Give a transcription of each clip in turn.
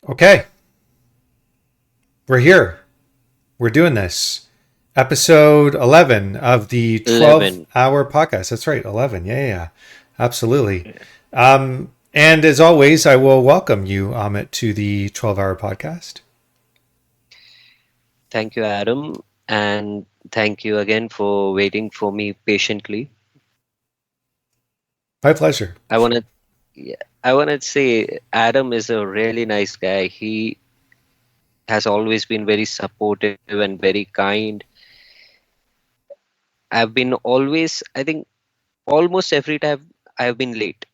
Okay, we're here. We're doing this. Episode 11 of the 12 11. hour podcast. That's right, 11. Yeah. Absolutely. And as always, I will welcome you, Amit, to the 12-hour podcast. Thank you, Adam. And thank you again for waiting for me patiently. My pleasure. I want to yeah, I want to say Adam is a really nice guy. He has always been very supportive and very kind. I've been always, I think, almost every time I've been late.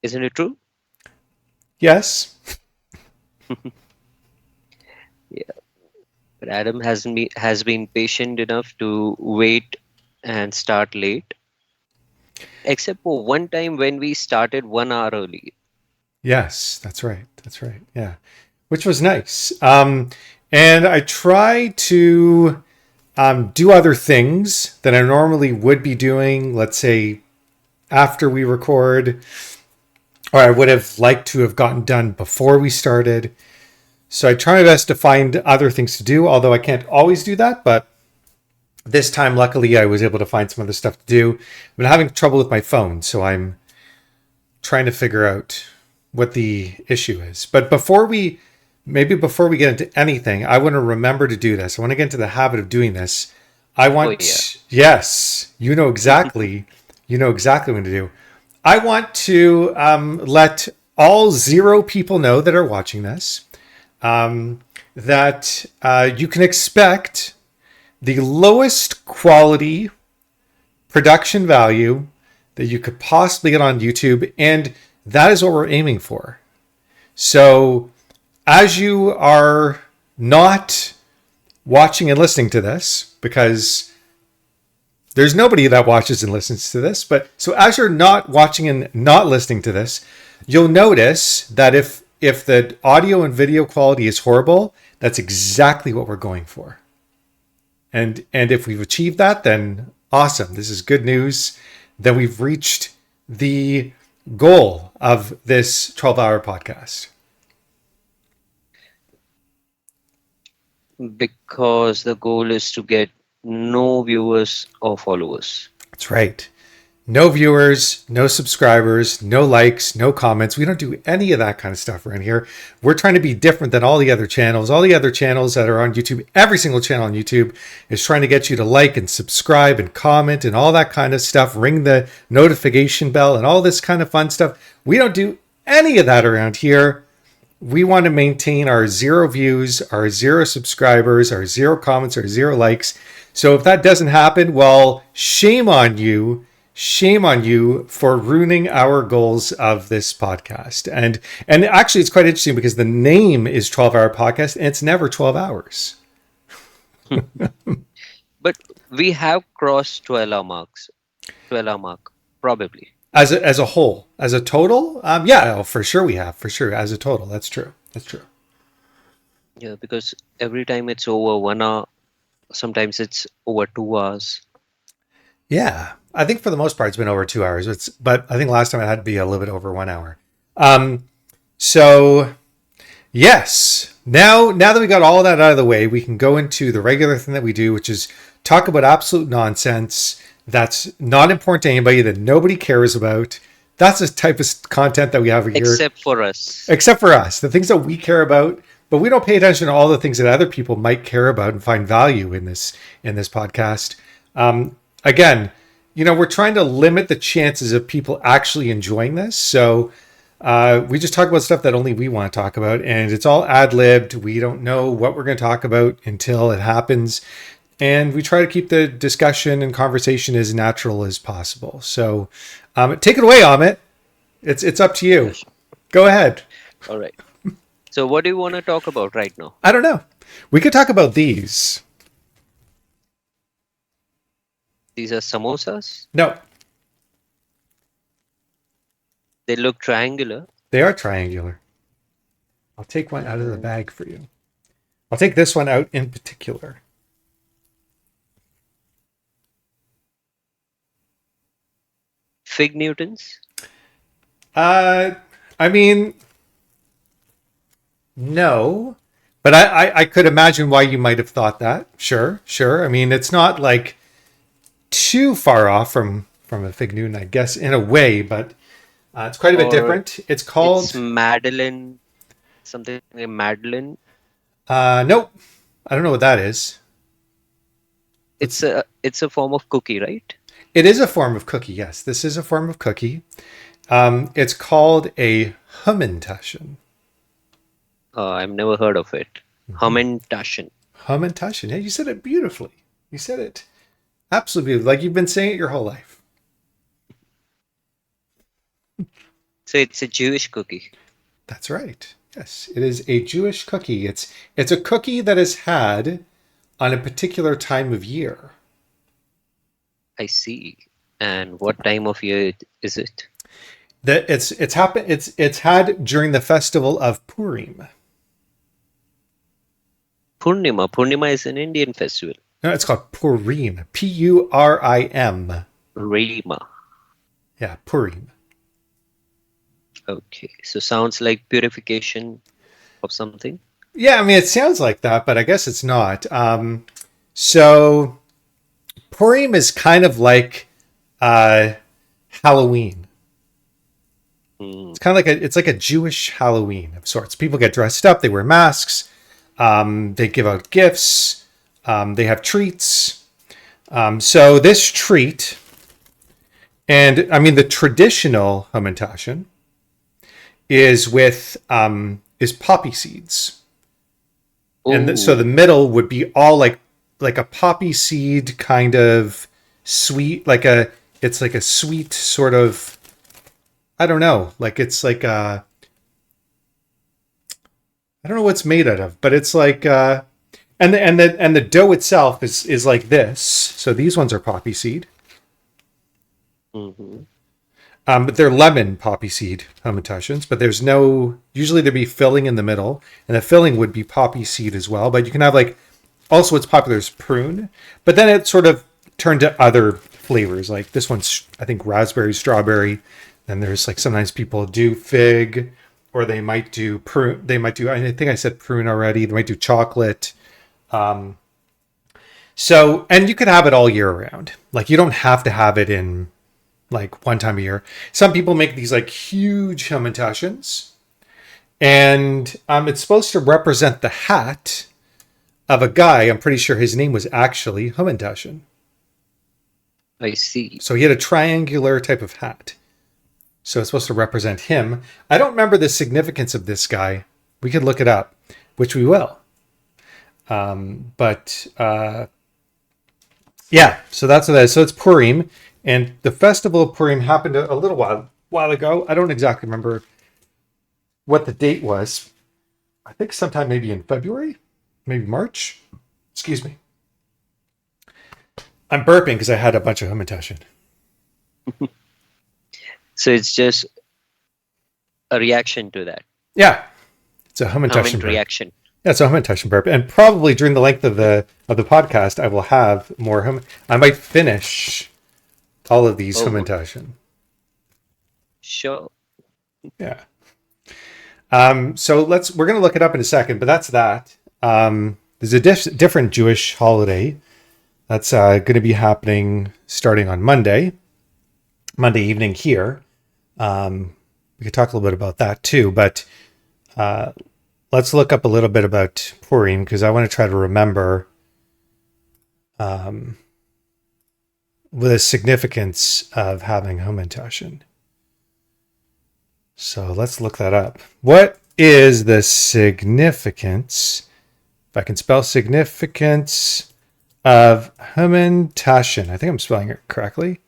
Isn't it true? Yes. Yeah. But Adam has been patient enough to wait and start late, except for one time when we started 1 hour early. Yes, that's right. That's right. Yeah. Which was nice. And I try to do other things that I normally would be doing, let's say after we record, or I would have liked to have gotten done before we started. So I try my best to find other things to do, although I can't always do that. But this time, luckily, I was able to find some other stuff to do. I've been having trouble with my phone, so I'm trying to figure out what the issue is. But before we get into anything, I want to remember to do this. I want to get into the habit of doing this. Oh, yeah. Yes, you know exactly what to do. I want to let all zero people know that are watching this that you can expect the lowest quality production value that you could possibly get on YouTube, and that is what we're aiming for. So, as you are not watching and listening to this, because there's nobody that watches and listens to this, but so as you're not watching and not listening to this, you'll notice that if the audio and video quality is horrible, that's exactly what we're going for. And if we've achieved that, then awesome. This is good news. Then we've reached the goal of this 12-hour podcast. Because the goal is to get no viewers or followers. That's right. No viewers, no subscribers, no likes, no comments. We don't do any of that kind of stuff around here. We're trying to be different than all the other channels. All the other channels that are on YouTube, every single channel on YouTube is trying to get you to like and subscribe and comment and all that kind of stuff. Ring the notification bell and all this kind of fun stuff. We don't do any of that around here. We want to maintain our zero views, our zero subscribers, our zero comments, our zero likes. So if that doesn't happen, well, shame on you. Shame on you for ruining our goals of this podcast. And actually it's quite interesting because the name is 12-hour podcast and it's never 12 hours. But we have crossed 12 hour mark, probably. As a whole, as a total, yeah, oh, for sure we have, for sure, as a total. That's true. That's true. Yeah, because every time it's over 1 hour, sometimes it's over 2 hours. Yeah, I think for the most part it's been over 2 hours. But I think last time it had to be a little bit over 1 hour. Um, so yes, now that we got all that out of the way, we can go into the regular thing that we do, which is talk about absolute nonsense that's not important to anybody, that nobody cares about. That's the type of content that we have here, Except for us. except for us, the things that we care about. But we don't pay attention to all the things that other people might care about and find value in this podcast. Again, we're trying to limit the chances of people actually enjoying this. So we just talk about stuff that only we want to talk about, and it's all ad libbed. We don't know what we're going to talk about until it happens, and we try to keep the discussion and conversation as natural as possible. So take it away, Amit. It's up to you. Yes. Go ahead. All right. So, what do you want to talk about right now? I don't know. We could talk about these. These are samosas. No, They look triangular. they are triangular. I'll take one out of the bag for you. I'll take this one out in particular. Fig Newtons. Uh, I mean, No, but I could imagine why you might have thought that. Sure, sure. I mean, it's not like too far off from a fig Newton, I guess, in a way, but it's quite a bit Or different. It's it's called Madeline, something like Madeline. nope. I don't know what that is. Let's. It's a form of cookie, right? It is a form of cookie. Yes, this is a form of cookie. It's called a Hamantaschen. I've never heard of it. Hamantaschen. Hamantaschen. Yeah, you said it beautifully. You said it absolutely beautifully, like you've been saying it your whole life. So it's a Jewish cookie. That's right. Yes, it is a Jewish cookie. It's a cookie that is had on a particular time of year. I see. And what time of year is it? That it's had during the festival of Purim. Purnima. Purnima is an Indian festival. No, it's called Purim. Purim. Rima. Yeah, Purim. Okay. So sounds like purification of something. Yeah, I mean it sounds like that, but I guess it's not. So Purim is kind of like Halloween. It's kind of like it's like a Jewish Halloween of sorts. People get dressed up, they wear masks, they give out gifts, they have treats. So this treat, and I mean the traditional Hamantaschen is with is poppy seeds, and so the middle would be all like a poppy seed kind of sweet, it's like a sweet sort of. I don't know. Like it's like I don't know what it's made out of, but it's like and the dough itself is like this. So these ones are poppy seed. Mm-hmm. But they're lemon poppy seed hamantaschens, but there's no usually there'd be filling in the middle, and the filling would be poppy seed as well. But you can have like also what's popular is prune, but then it sort of turned to other flavors. Like this one's I think raspberry, strawberry. Then there's like sometimes people do fig, or they might do prune. They might do. I think I said prune already. They might do chocolate. So and you could have it all year round. Like you don't have to have it in like one time a year. Some people make these like huge hamantaschens, and it's supposed to represent the hat of a guy. I'm pretty sure his name was actually Hamantaschen. I see. So he had a triangular type of hat. So it's supposed to represent him. I don't remember the significance of this guy. We could look it up, which we will. Yeah, so that's what that is. So it's Purim, and the festival of Purim happened a little while ago. I don't exactly remember what the date was. I think sometime maybe in February, maybe March. Excuse me. I'm burping because I had a bunch of hamantaschen. So it's just a reaction to that. Yeah, it's a hamantaschen burp. Reaction. Yeah, it's a hamantaschen burp, and probably during the length of the podcast, I will have more. I might finish all of these hamantaschen. Sure. Yeah. So we're going to look it up in a second, but that's that. There's a different Jewish holiday that's going to be happening starting on Monday evening here. We could talk a little bit about that too, but let's look up a little bit about Purim because I want to try to remember the significance of having hamantaschen. So let's look that up. What is the significance, if I can spell significance, of hamantaschen? I think I'm spelling it correctly.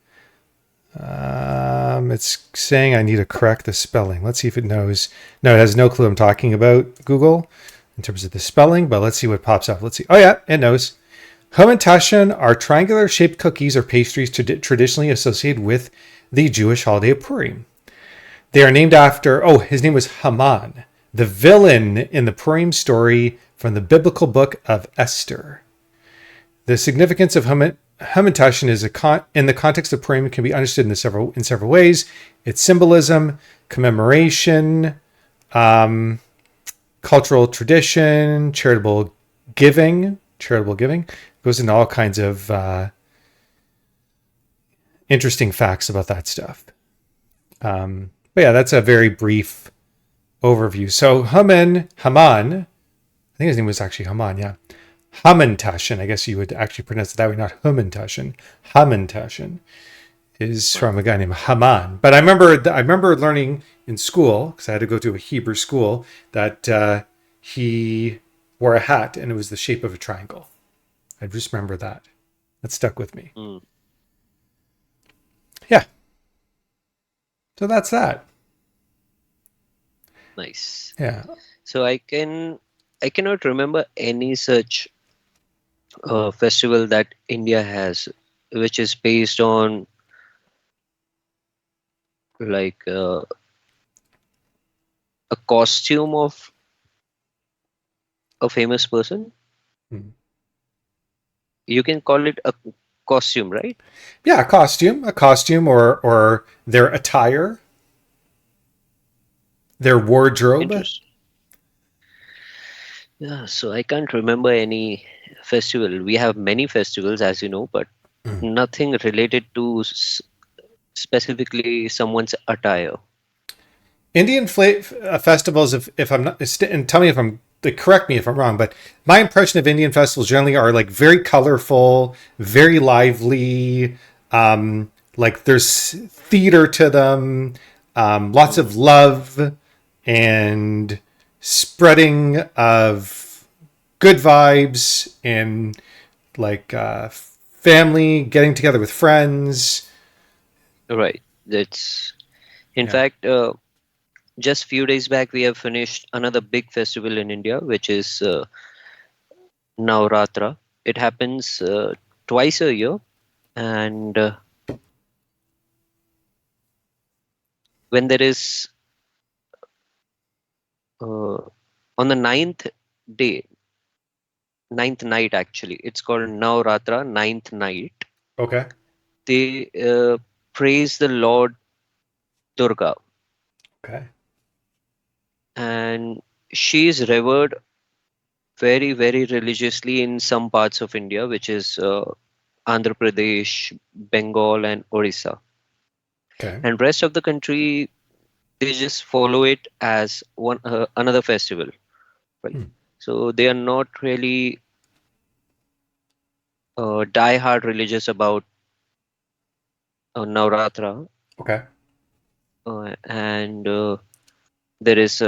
It's saying I need to correct the spelling. Let's see if it knows. No, it has no clue I'm talking about, Google, in terms of the spelling, but let's see what pops up. Let's see. Oh yeah, it knows. Hamantaschen are triangular shaped cookies or pastries traditionally associated with the Jewish holiday of Purim. They are named after, his name was Haman, the villain in the Purim story from the biblical book of Esther. The significance of hamantaschen is in the context of Purim can be understood in several ways. Its symbolism, commemoration, cultural tradition, charitable giving goes into all kinds of interesting facts about that stuff. But yeah, that's a very brief overview. So Haman, I think his name was actually Haman, yeah. Hamantashen, I guess you would actually pronounce it that way, not Humantashen. Hamantashen is from a guy named Haman. But I remember learning in school, because I had to go to a Hebrew school, that he wore a hat and it was the shape of a triangle. I just remember that. That stuck with me. Mm. Yeah. So that's that. Nice. Yeah. So I cannot remember any such festival that India has, which is based on like a costume of a famous person. Hmm. You can call it a costume, right? Yeah, a costume or their attire, their wardrobe. Interesting. Yeah, so I can't remember any festival. We have many festivals, as you know, but Mm. nothing related to specifically someone's attire. Indian festivals, if I'm not, and tell me if I'm, correct me if I'm wrong, but my impression of Indian festivals generally are like very colorful, very lively. Like there's theater to them, lots of love and spreading of good vibes and like family getting together with friends. Right. That's in Yeah. fact, just few days back we have finished another big festival in India, which is Navratra. It happens twice a year, and when there is uh, on the day, ninth night actually, it's called Navratra, ninth night. Okay. They praise the Lord Durga, Okay. and she is revered very, very religiously in some parts of India, which is Andhra Pradesh, Bengal, and Orissa. Okay. And rest of the country, they just follow it as one another festival, right? Hmm. So they are not really die-hard religious about Navratra, Okay. and there is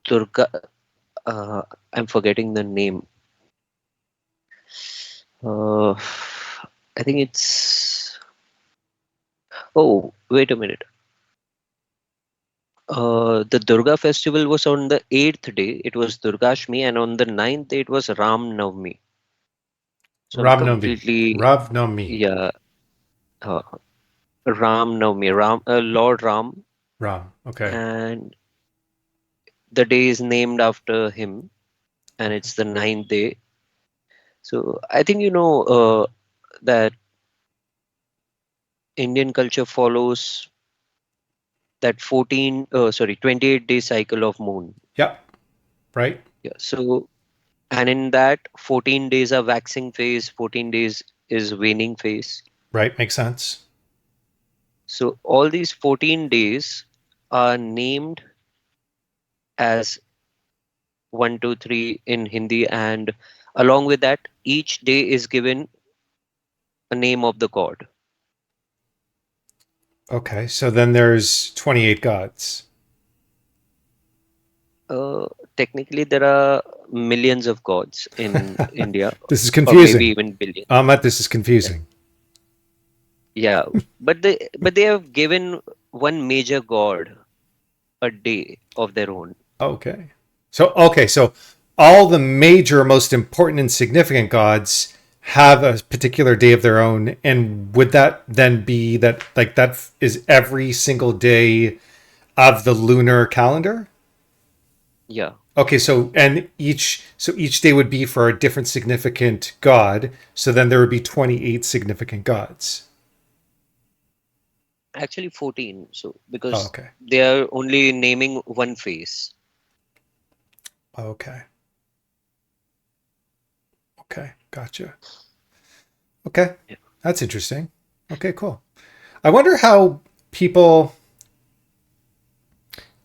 Durga. Uh, I'm forgetting the name. Uh, I think it's. Oh, wait a minute. The Durga festival was on the 8th day. It was Durgashmi, and on the 9th day, it was Ram Navami. So I'm Ramnami. completely, Ravnami. yeah, uh, Ram Navami, Lord Ram, Ram. Okay. and the day is named after him, and Okay. it's the 9th day. So I think you know that Indian culture follows that 28-day cycle of moon. Yep. Right. Yeah. So, and in that 14 days are waxing phase, 14 days is waning phase. Right. Makes sense. So all these 14 days are named as 1, 2, 3 in Hindi, and along with that, each day is given a name of the god. Okay. So then there's 28 gods. Uh, Technically, there are millions of gods in India, This is or maybe confusing. even billions. Ahmet, this is confusing. Yeah, but they have given one major god a day of their own. Okay. So all the major, most important and significant gods have a particular day of their own. And would that then be that like that is every single day of the lunar calendar? Yeah, Okay, so each day would be for a different significant god. So then there would be 28 significant gods. Actually 14. So Oh, because okay. they are only naming one face. Okay. Okay. Gotcha. Okay. Yeah. That's interesting. Okay, cool. I wonder how people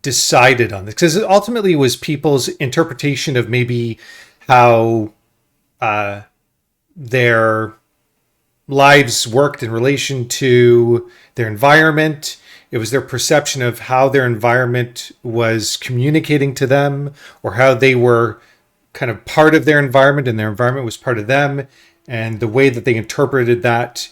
decided on this because ultimately it was people's interpretation of maybe how their lives worked in relation to their environment. It was their perception of how their environment was communicating to them or how they were kind of part of their environment and their environment was part of them. And the way that they interpreted that,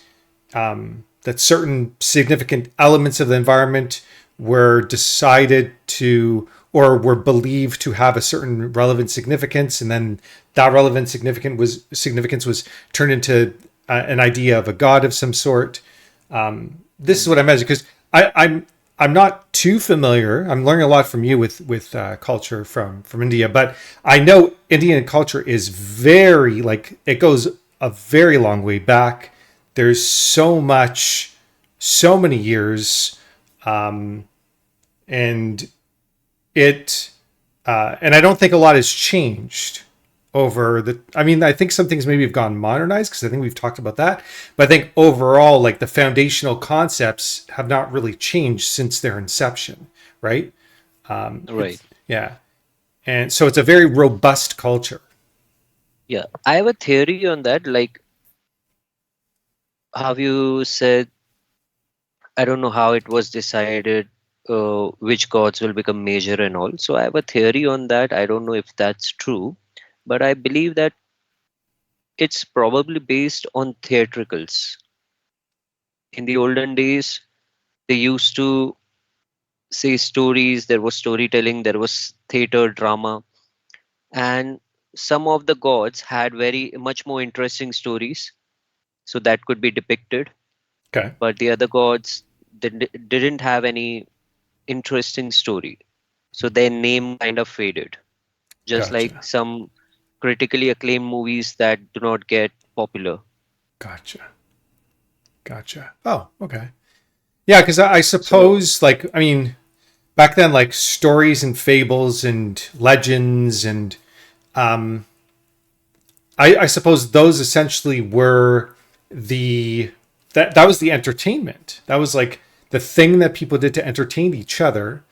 that certain significant elements of the environment were decided to or were believed to have a certain relevant significance, and then that relevant significance was turned into an idea of a god of some sort. This is what I imagine because I'm not too familiar. I'm learning a lot from you with culture from India, but I know Indian culture is very like it goes a very long way back. There's so many years, and it and I don't think a lot has changed over the I mean I think some things maybe have gone modernized because I think we've talked about that, but I think overall like the foundational concepts have not really changed since their inception, right? Right. It's yeah, and so it's a very robust culture. Yeah. I have a theory on that. Like how you said, I don't know how it was decided which gods will become major and all. So I have a theory on that. I don't know if that's true, but I believe that it's probably based on theatricals. In the olden days, they used to say stories, there was storytelling, there was theater, drama, and some of the gods had very much more interesting stories, so that could be depicted. Okay, But the other gods didn't have any interesting story, so their name kind of faded, just like gotcha, some critically acclaimed movies that do not get popular. gotcha, gotcha. Oh, okay, yeah, because I So suppose like I mean back then like stories and fables and legends and um, I suppose those essentially were the that was the entertainment. That was like the thing that people did to entertain each other.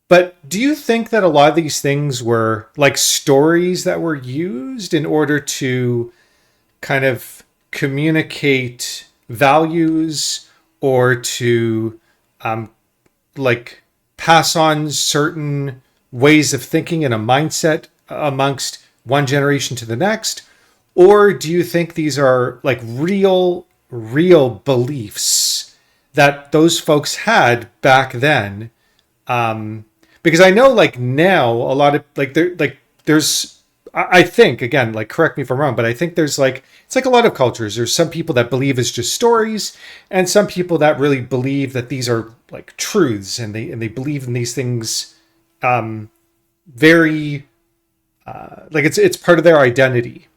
But do you think that a lot of these things were like stories that were used in order to kind of communicate values or to like pass on certain ways of thinking and a mindset amongst one generation to the next? Or do you think these are like real beliefs that those folks had back then? Because I know like now a lot of there's I think again like correct me if I'm wrong, but I think there's like it's like a lot of cultures. There's some people that believe it's just stories, and some people that really believe that these are like truths, and they believe in these things very like it's part of their identity.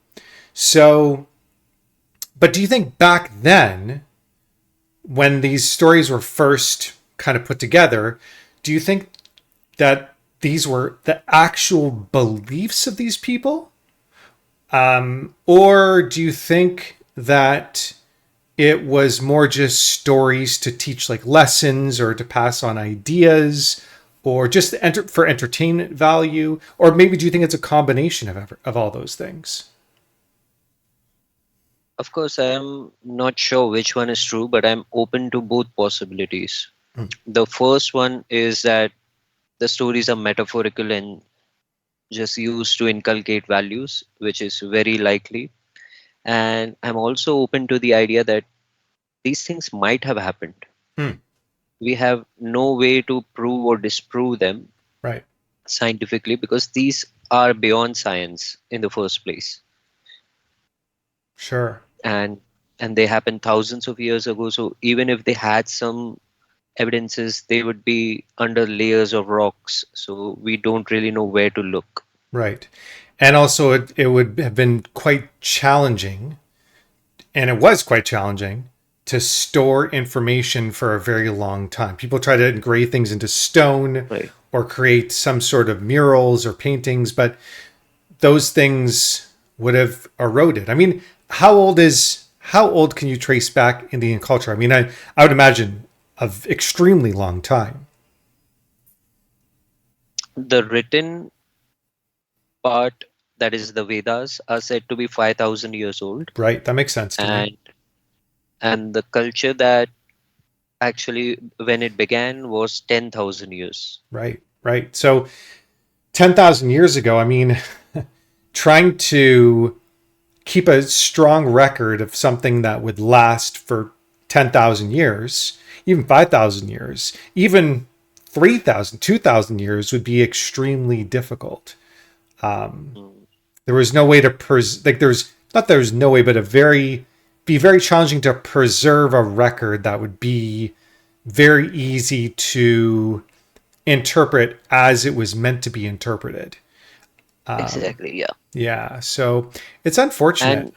So, but do you think back then when these stories were first kind of put together, do you think that these were the actual beliefs of these people? Or do you think that it was more just stories to teach like lessons or to pass on ideas or just for entertainment value? Or maybe do you think it's a combination of all those things? of course I am not sure which one is true, but I'm open to both possibilities. The first one is that the stories are metaphorical and just used to inculcate values, which is very likely. And I'm also open to the idea that these things might have happened. Hmm. We have no way to prove or disprove them Right. scientifically because these are beyond science in the first place. Sure. And they happened thousands of years ago. So even if they had some evidences, they would be under layers of rocks. So we don't really know where to look. Right. And also, it would have been quite challenging, and it was quite challenging to store information for a very long time. People try to engrave things into stone Right. or create some sort of murals or paintings, but those things would have eroded. I mean, how old can you trace back Indian culture? I mean, I would imagine of extremely long time, The written part, that is the Vedas, are said to be 5,000 years old, right? That makes sense to me. and the culture that actually when it began was 10,000 years. Right, right. So 10,000 years ago, I mean, trying to keep a strong record of something that would last for 10,000 years, even 5,000 years, even 3,000, 2,000 years would be extremely difficult. Mm. There was no way to like there's no way, but be very challenging to preserve a record that would be very easy to interpret as it was meant to be interpreted. Exactly, yeah. Yeah, so it's unfortunate. And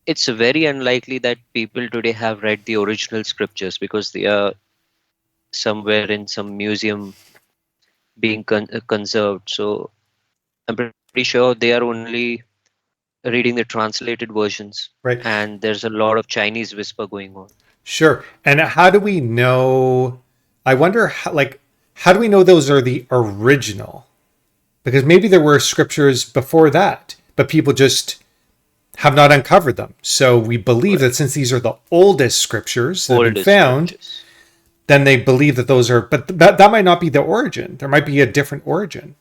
it's very unlikely that people today have read the original scriptures because they are somewhere in some museum being conserved. So I'm pretty sure they are only reading the translated versions, Right. and there's a lot of Chinese whisper going on. Sure. And how do we know? I wonder, how do we know those are the original? Because maybe there were scriptures before that, but people just have not uncovered them. So we believe Right. that since these are the oldest scriptures that have been Oldest found, scriptures. then they believe that those are, but that might not be the origin. There might be a different origin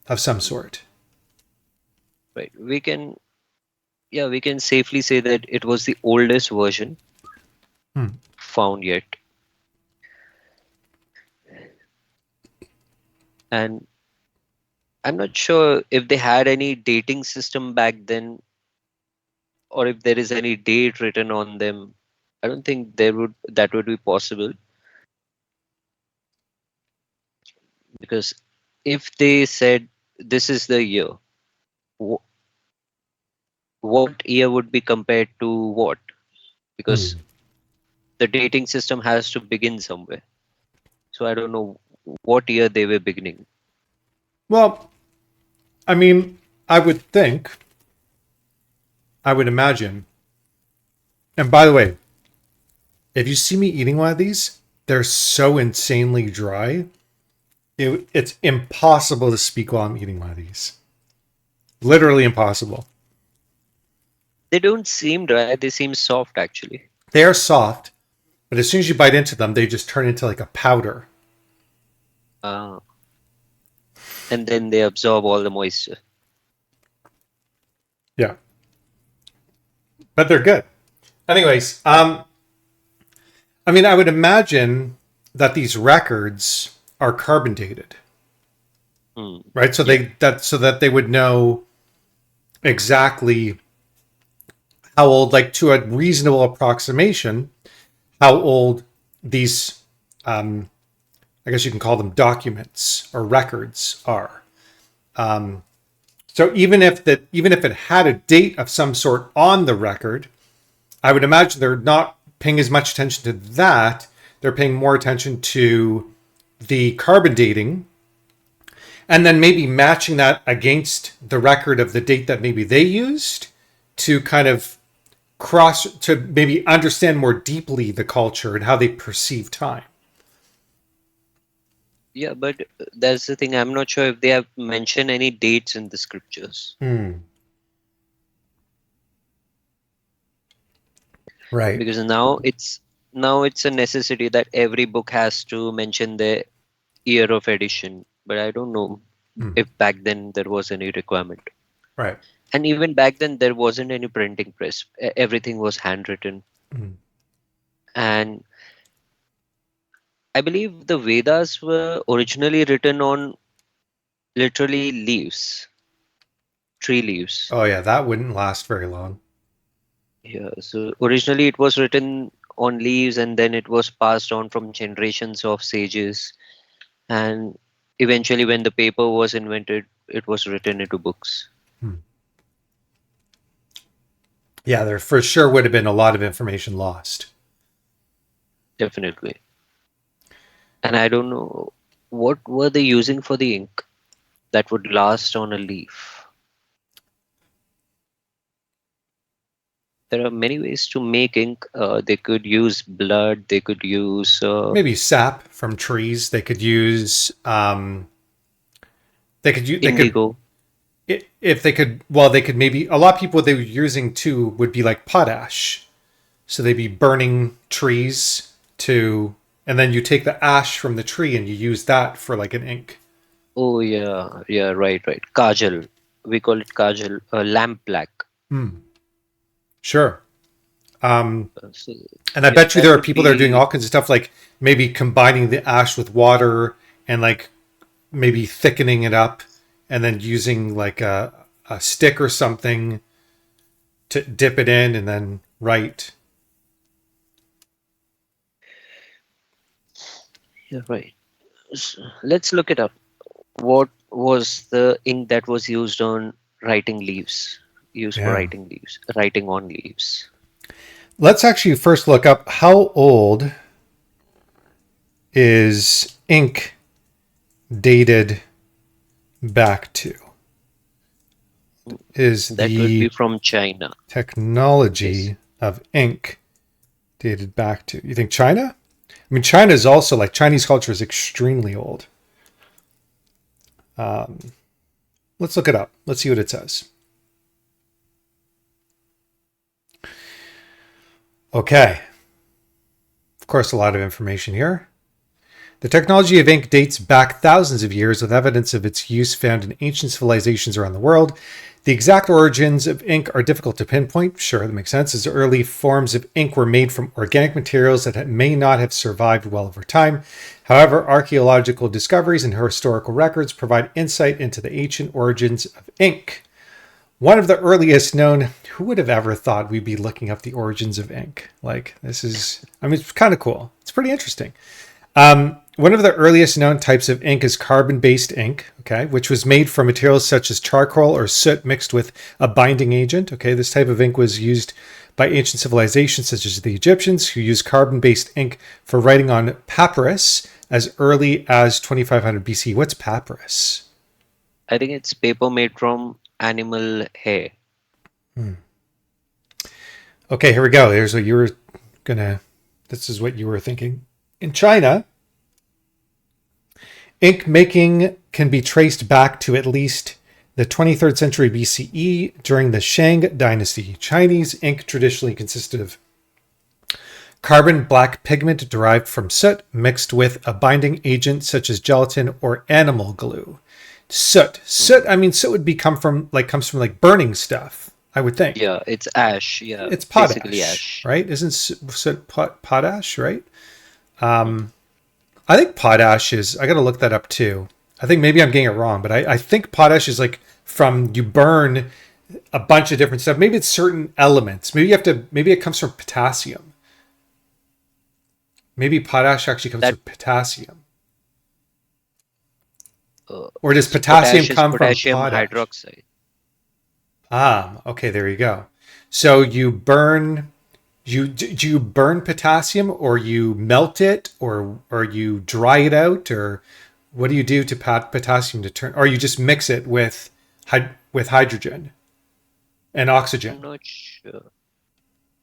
of some sort. Right. We can safely say that it was the oldest version Hmm. found yet. And I'm not sure if they had any dating system back then or if there is any date written on them. I don't think that would be possible, because if they said this is the year, wh- what year would be compared to what? Because Hmm. the dating system has to begin somewhere. So I don't know what year they were beginning. Well, I mean, I would think, I would imagine. And by the way, if you see me eating one of these, they're so insanely dry. It's impossible to speak while I'm eating one of these. Literally impossible. They don't seem dry, they seem soft actually. They are soft, but as soon as you bite into them, they just turn into like a powder. Uh, and then they absorb all the moisture. Yeah, but they're good. Anyways, I mean, I would imagine that these records are carbon dated, Hmm. right? Yeah. So that they would know exactly how old, like to a reasonable approximation, how old these, I guess you can call them documents or records are. So even if it had a date of some sort on the record, I would imagine they're not paying as much attention to that. They're paying more attention to the carbon dating and then maybe matching that against the record of the date that maybe they used to kind of cross to maybe understand more deeply the culture and how they perceive time. Yeah, but that's the thing. I'm not sure if they have mentioned any dates in the scriptures. Hmm. Right. Because now it's a necessity that every book has to mention the year of edition. But I don't know Hmm. if back then there was any requirement. Right. And even back then there wasn't any printing press. Everything was handwritten. Hmm. And I believe the Vedas were originally written on literally leaves, tree leaves. Oh yeah, that wouldn't last very long. Yeah, so originally it was written on leaves and then it was passed on from generations of sages. And eventually, when the paper was invented, it was written into books. Hmm. Yeah, there for sure would have been a lot of information lost. Definitely. And I don't know what were they using for the ink that would last on a leaf. There are many ways to make ink. They could use blood. They could use Maybe sap from trees. They could indigo. if they could. Well, they could maybe a lot of people what they were using too would be like potash. So they'd be burning trees to, and then you take the ash from the tree and you use that for like an ink. Oh yeah, yeah, right, right. Kajal. We call it kajal. Lamp black. Hmm. Sure. So And I yeah, bet you that there are would people that are doing be. all kinds of stuff like maybe combining the ash with water and like maybe thickening it up and then using like a stick or something to dip it in and then write. Yeah, right. Let's look it up. What was the ink that was used on writing leaves? Used for Yeah. writing leaves, writing on leaves. Let's actually first look up how old is ink dated back to? Is That would the be from China. Yes. technology of ink dated back to? You think China? I mean, China is also like Chinese culture is extremely old. Um, let's look it up. Let's see what it says. Okay. Of course, a lot of information here. The technology of ink dates back thousands of years with evidence of its use found in ancient civilizations around the world. The exact origins of ink are difficult to pinpoint. Sure, that makes sense, as early forms of ink were made from organic materials that may not have survived well over time. However, archaeological discoveries and historical records provide insight into the ancient origins of ink. One of the earliest known, who would have ever thought we'd be looking up the origins of ink? Like, this is, I mean, it's kind of cool. It's pretty interesting. One of the earliest known types of ink is carbon-based ink, okay, which was made from materials such as charcoal or soot mixed with a binding agent. Okay, this type of ink was used by ancient civilizations such as the Egyptians, who used carbon-based ink for writing on papyrus as early as 2500 BC. What's papyrus? I think it's paper made from animal hair. Okay, here we go. Here's what you were gonna. This is what you were thinking. In China, ink making can be traced back to at least the 23rd century BCE during the Shang dynasty. Chinese ink traditionally consisted of carbon black pigment derived from soot mixed with a binding agent such as gelatin or animal glue. Soot. I mean, soot would be comes from like burning stuff. I would think Yeah, it's ash. Yeah, it's basically potash, ash. right? Isn't soot potash, right? I think potash is. I got to look that up too. I think maybe I'm getting it wrong, but I think potash is like from you burn a bunch of different stuff. Maybe it's certain elements. Maybe you have to. Maybe it comes from potassium. Maybe potash actually comes That from potassium, uh, or does potassium potash is come from potassium potash? hydroxide. Okay, there you go. So you burn. Do you burn potassium, or you melt it, or you dry it out, or what do you do to potassium to turn? Or you just mix it with with hydrogen and I'm oxygen? not sure.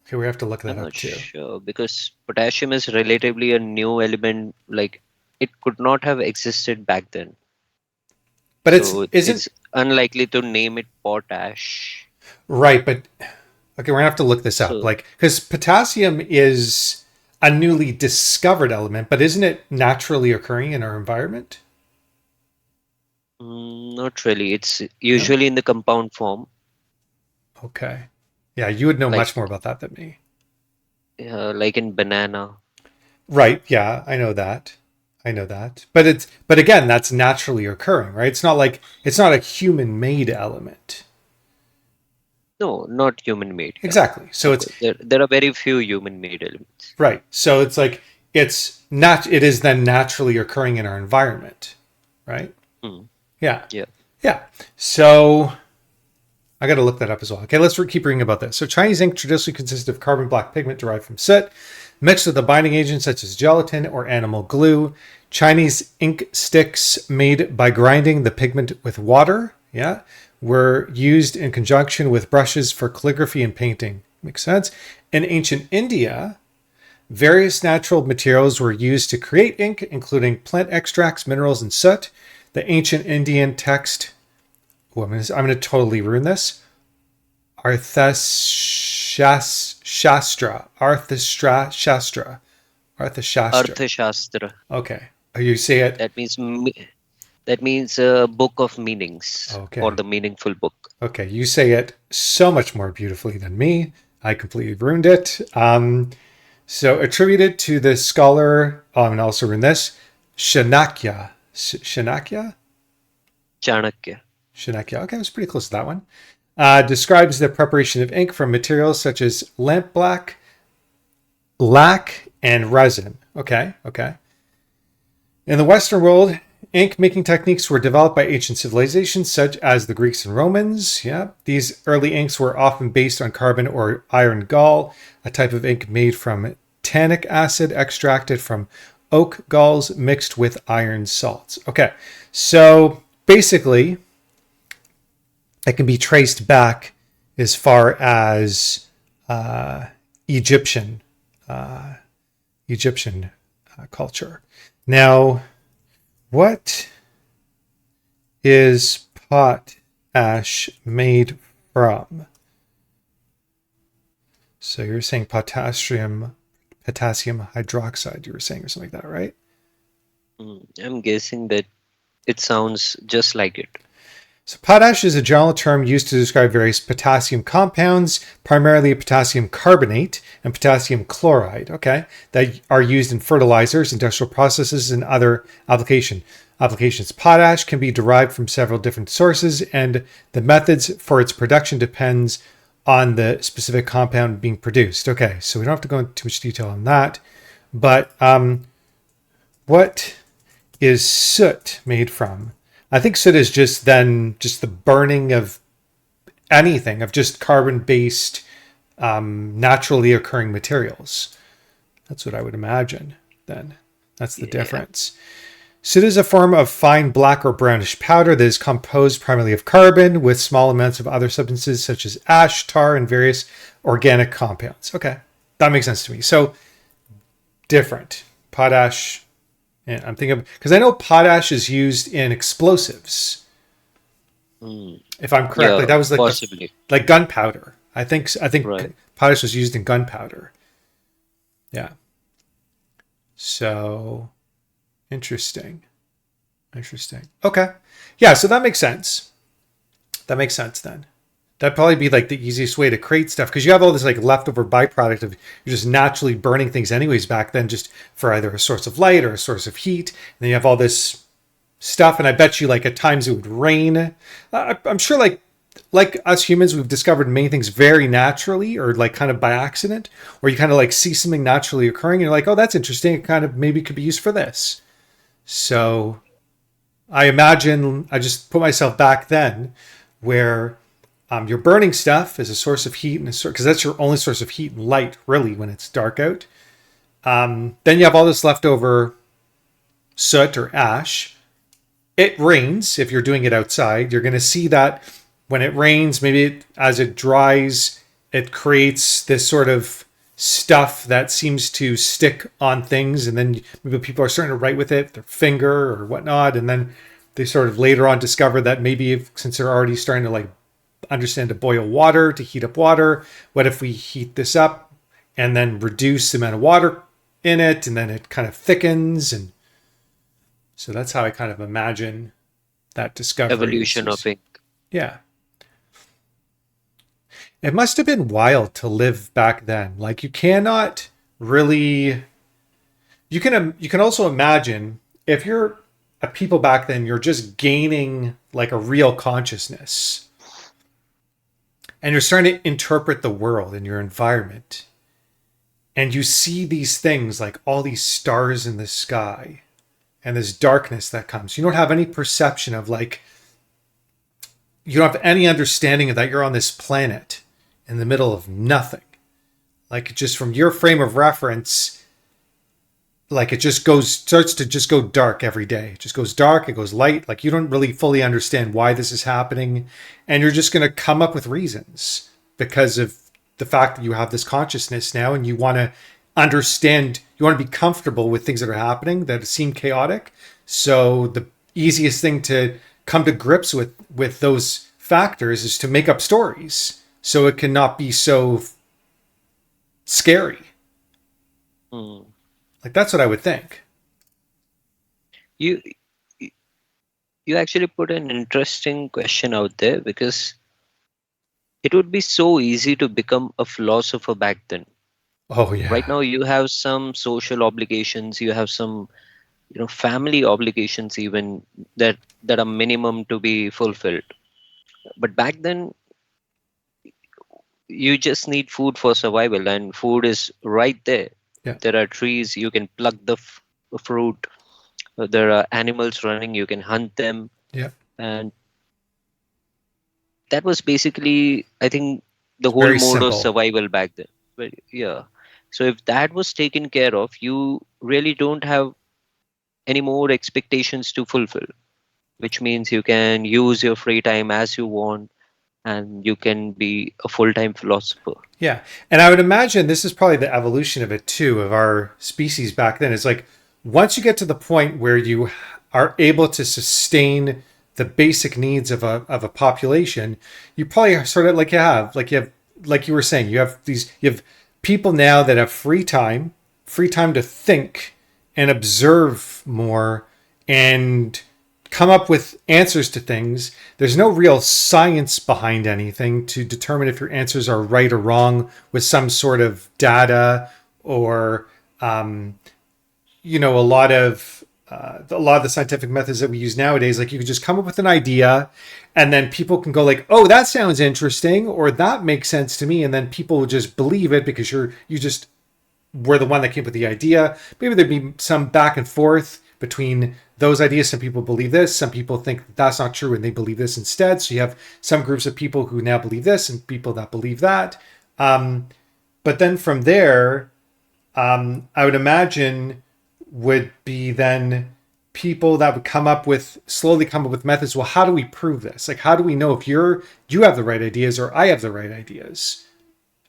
Okay, we have to look that I'm up not too. sure because potassium is relatively a new element. Like it could not have existed back then. But it's So isn't it's unlikely to name it potash. right. But okay, we're gonna have to look this up. So Like, because potassium is a newly discovered element, but isn't it naturally occurring in our environment? not really. It's No. usually in the compound form, Okay. Yeah, you would know like much more about that than me. like in banana. Right. Yeah, I know that. I know that. But again, that's naturally occurring, right? It's not a human made element. No, not human made. Yeah, Exactly. So of it's course. There are very few human made elements. right. So it's like it is then naturally occurring in our environment, right? Hmm. Yeah. Yeah. Yeah. So I got to look that up as well. Okay, let's keep reading about this. So Chinese ink traditionally consisted of carbon black pigment derived from soot, mixed with a binding agent such as gelatin or animal glue. Chinese ink sticks made by grinding the pigment with water, were used in conjunction with brushes for calligraphy and painting. Makes sense. In ancient India, various natural materials were used to create ink, including plant extracts, minerals, and soot. The ancient Indian text, I'm going to totally ruin this. Arthashastra. Arthashastra. Okay. You say it. That means a book of meanings, Okay. or the meaningful book. Okay. You say it so much more beautifully than me. I completely ruined it. So attributed to the scholar, I'm going to also ruin this, Chanakya. Chanakya? Chanakya. Okay, I was pretty close to that one. Describes the preparation of ink from materials such as lamp black, lac, and resin. Okay. In the Western world, ink making techniques were developed by ancient civilizations such as the Greeks and Romans. Yeah, these early inks were often based on carbon or iron gall, a type of ink made from tannic acid extracted from oak galls mixed with iron salts. Okay, so basically, it can be traced back as far as Egyptian culture. Now, what is potash made from? So you're saying potassium hydroxide, you were saying, or something like that, right? I'm guessing that it sounds just like it. So potash is a general term used to describe various potassium compounds, primarily potassium carbonate and potassium chloride, that are used in fertilizers, industrial processes, and other applications. Potash can be derived from several different sources, and the methods for its production depends on the specific compound being produced. Okay, so we don't have to go into too much detail on that, but what is soot made from? I think soot is just the burning of anything, of just carbon-based, naturally occurring materials. That's what I would imagine then. That's the difference. Soot is a form of fine black or brownish powder that is composed primarily of carbon with small amounts of other substances such as ash, tar, and various organic compounds. Okay, that makes sense to me. So, different. Potash... And I'm thinking, because I know potash is used in explosives. If I'm correct, that was like gunpowder. I think right. Potash was used in gunpowder. Yeah. So interesting. Okay. Yeah. So that makes sense. Then. That'd probably be like the easiest way to create stuff, because you have all this like leftover byproduct of you're just naturally burning things anyways back then, just for either a source of light or a source of heat. And then you have all this stuff, and I bet you like at times it would rain. I'm sure like us humans, we've discovered many things very naturally or like kind of by accident, or you kind of like see something naturally occurring and you're like, oh, that's interesting. It kind of maybe could be used for this. So I imagine I just put myself back then where you're burning stuff as a source of heat, because that's your only source of heat and light, really, when it's dark out. Then you have all this leftover soot or ash. It rains if you're doing it outside. You're going to see that when it rains, maybe as it dries, it creates this sort of stuff that seems to stick on things. And then maybe people are starting to write with it, their finger or whatnot. And then they sort of later on discover that maybe since they're already starting to like understand to boil water, to heat up water, what if we heat this up and then reduce the amount of water in it, and then it kind of thickens. And so that's how I kind of imagine that discovery. Evolution of ink. Yeah. It must have been wild to live back then. Like you cannot really, you can also imagine if you're a people back then, you're just gaining like a real consciousness. And you're starting to interpret the world and your environment. And you see these things like all these stars in the sky and this darkness that comes. You don't have any perception of like, you don't have any understanding of that you're on this planet in the middle of nothing. Like just from your frame of reference, like it just starts to just go dark every day. It just goes dark, it goes light. Like you don't really fully understand why this is happening. And you're just going to come up with reasons because of the fact that you have this consciousness now and you want to understand, you want to be comfortable with things that are happening that seem chaotic. So the easiest thing to come to grips with those factors is to make up stories so it cannot be so scary. Hmm. Like that's what I would think. You you actually put an interesting question out there, because it would be so easy to become a philosopher back then. Oh Right yeah. now you have some social obligations, you have some, family obligations even, that are minimum to be fulfilled. But back then you just need food for survival, and food is right there. Yeah. There are trees, you can pluck the fruit. There are animals running, you can hunt them. Yeah. And that was basically, I think, the It's whole very mode of simple. survival back then. But yeah, so if that was taken care of, you really don't have any more expectations to fulfill, which means you can use your free time as you want, and you can be a full-time philosopher. Yeah. And I would imagine this is probably the evolution of it too, of our species back then. It's like once you get to the point where you are able to sustain the basic needs of a population, you probably sort of like you were saying, you have people now that have free time to think and observe more and come up with answers to things. There's no real science behind anything to determine if your answers are right or wrong with some sort of data or, a lot of the scientific methods that we use nowadays. Like you can just come up with an idea, and then people can go like, "Oh, that sounds interesting," or "That makes sense to me," and then people will just believe it because you just were the one that came up with the idea. Maybe there'd be some back and forth between those ideas. Some people believe this, some people think that's not true and they believe this instead. So you have some groups of people who now believe this and people that believe that. But then from there, I would imagine would be then people that would slowly come up with methods. Well, how do we prove this? Like, how do we know if you have the right ideas or I have the right ideas?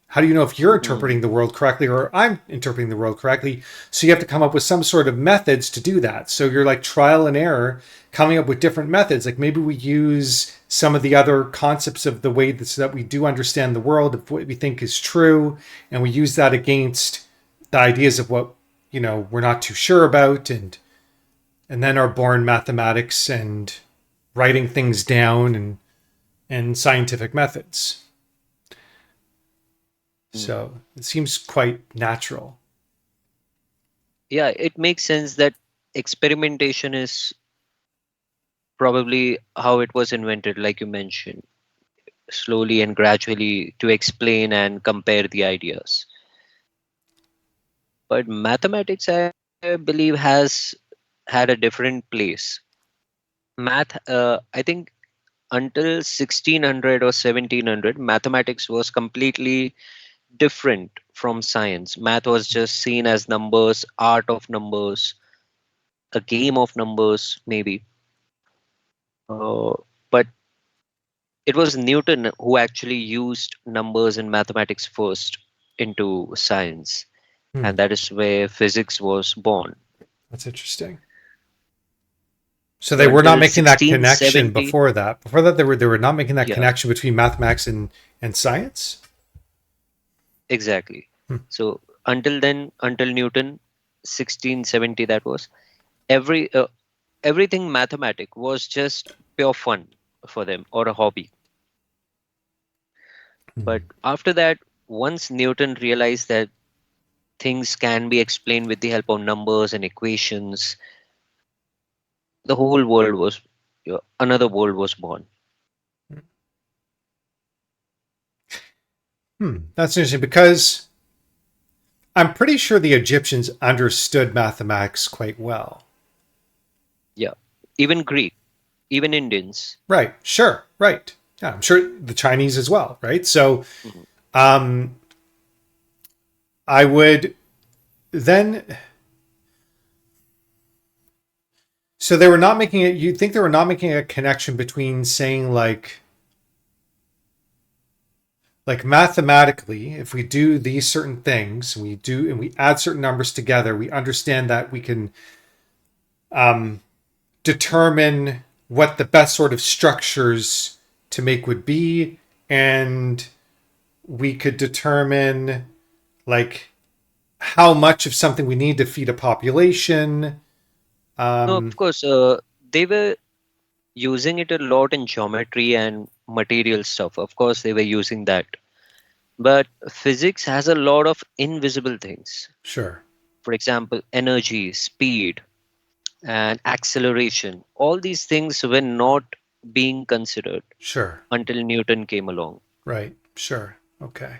How do you know if you're Hmm. interpreting the world correctly or I'm interpreting the world correctly? So you have to come up with some sort of methods to do that. So you're like trial and error, coming up with different methods. Like maybe we use some of the other concepts of the way that we do understand the world, of what we think is true, and we use that against the ideas of what we're not too sure about, and then are born mathematics and writing things down and scientific methods. Hmm. So it seems quite natural. Yeah, it makes sense that experimentation is probably how it was invented, like you mentioned, slowly and gradually to explain and compare the ideas. But mathematics, I believe, has had a different place. Math, I think, until 1600 or 1700, mathematics was completely different from science. Math was just seen as numbers, art of numbers, a game of numbers, maybe. Uh, but it was Newton who actually used numbers and mathematics first into science, Hmm, and that is where physics was born. that's interesting. So So they were not until making that connection 1670, before that. Before that, they were not making that yeah, connection between mathematics and science. exactly. Hmm. So until then, until Newton, 1670, that was every everything mathematic was just pure fun for them, or a hobby. But Hmm. after that, once Newton realized that things can be explained with the help of numbers and equations, the whole world was, another world was born. That's interesting because I'm pretty sure the Egyptians understood mathematics quite well. Yeah, even Greek, even Indians. Right. Sure. Right. Yeah, I'm sure the Chinese as well, right? So Mhm. um, I would then. So they were not making it. You'd think they were not making a connection between saying like mathematically, if we do these certain things, and we add certain numbers together, we understand that we can um, determine what the best sort of structures to make would be, and we could determine like how much of something we need to feed a population. No, of course, they were using it a lot in geometry and material stuff. Of course, they were using that. But physics has a lot of invisible things. Sure, For example, energy, speed, and acceleration. All these things were not being considered sure, until Newton came along. right, sure, okay,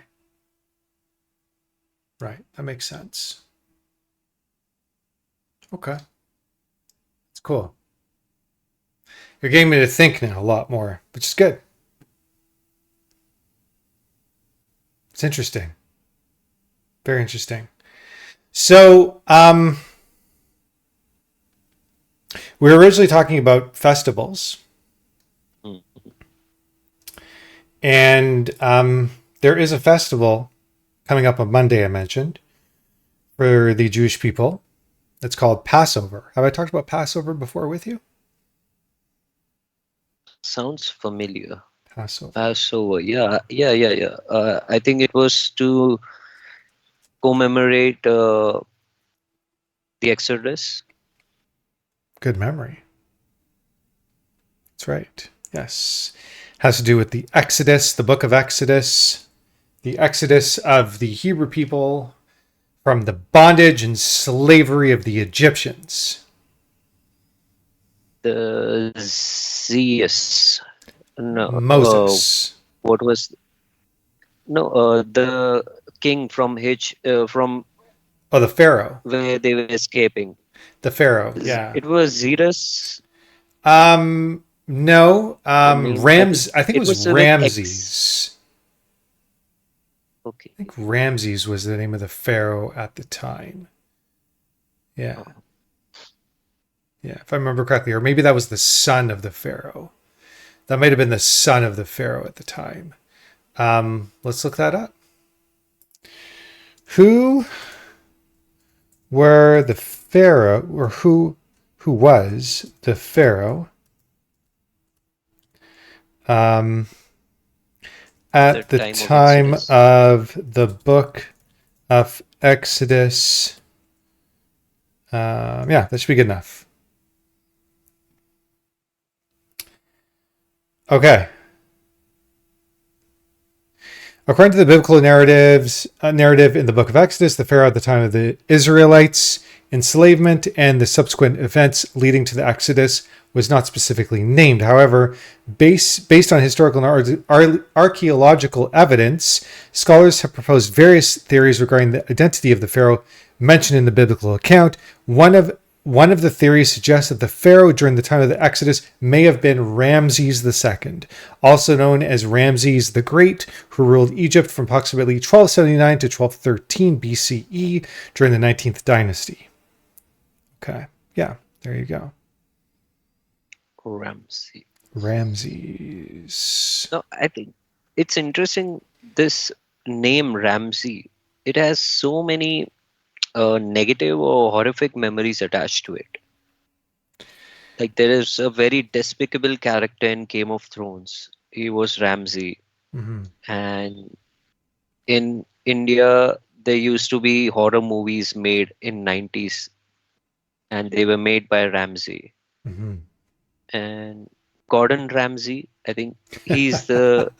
right. That makes sense. Okay, it's cool. You're getting me to think now a lot more, which is good. It's interesting. Very interesting. So, we were originally talking about festivals, Mm. and there is a festival coming up on Monday, I mentioned, for the Jewish people. It's called Passover. Have I talked about Passover before with you? Sounds familiar. Passover. Passover. Yeah. I think it was to commemorate the Exodus. Good memory. That's right. Yes. Has to do with the Exodus, the book of Exodus, the Exodus of the Hebrew people from the bondage and slavery of the Egyptians. The Zeus. No, Moses. what was no the king from from Oh, the Pharaoh. where they were escaping. The Pharaoh. Yeah. It was Zeus. No. The name. I think I think it it was was with X. Ramses. Okay. I think Ramses was the name of the Pharaoh at the time. Yeah. Oh, Yeah, if I remember correctly. Or maybe that was the son of the Pharaoh. That might have been the son of the Pharaoh at the time. Let's look that up. Who were the Pharaoh, or who was the Pharaoh um, the at the time of time Exodus. of the book of Exodus? Yeah, that should be good enough. Okay. According to the biblical narrative in the book of Exodus, the Pharaoh at the time of the Israelites' enslavement and the subsequent events leading to the Exodus was not specifically named. However, based on historical and archaeological evidence, scholars have proposed various theories regarding the identity of the Pharaoh mentioned in the biblical account. One of the theories suggests that the Pharaoh during the time of the Exodus may have been Ramses II, also known as Ramses the Great, who ruled Egypt from approximately 1279 to 1213 BCE during the 19th dynasty. Okay, yeah, there you go. Ramsey. Ramses. No, I think it's interesting. This name Ramsey. It has so many negative or horrific memories attached to it. Like there is a very despicable character in Game of Thrones. He was Ramsey, Mm-hmm. and in India there used to be horror movies made in 90s, and they were made by Ramsey Mm-hmm. and Gordon Ramsay. I think he's the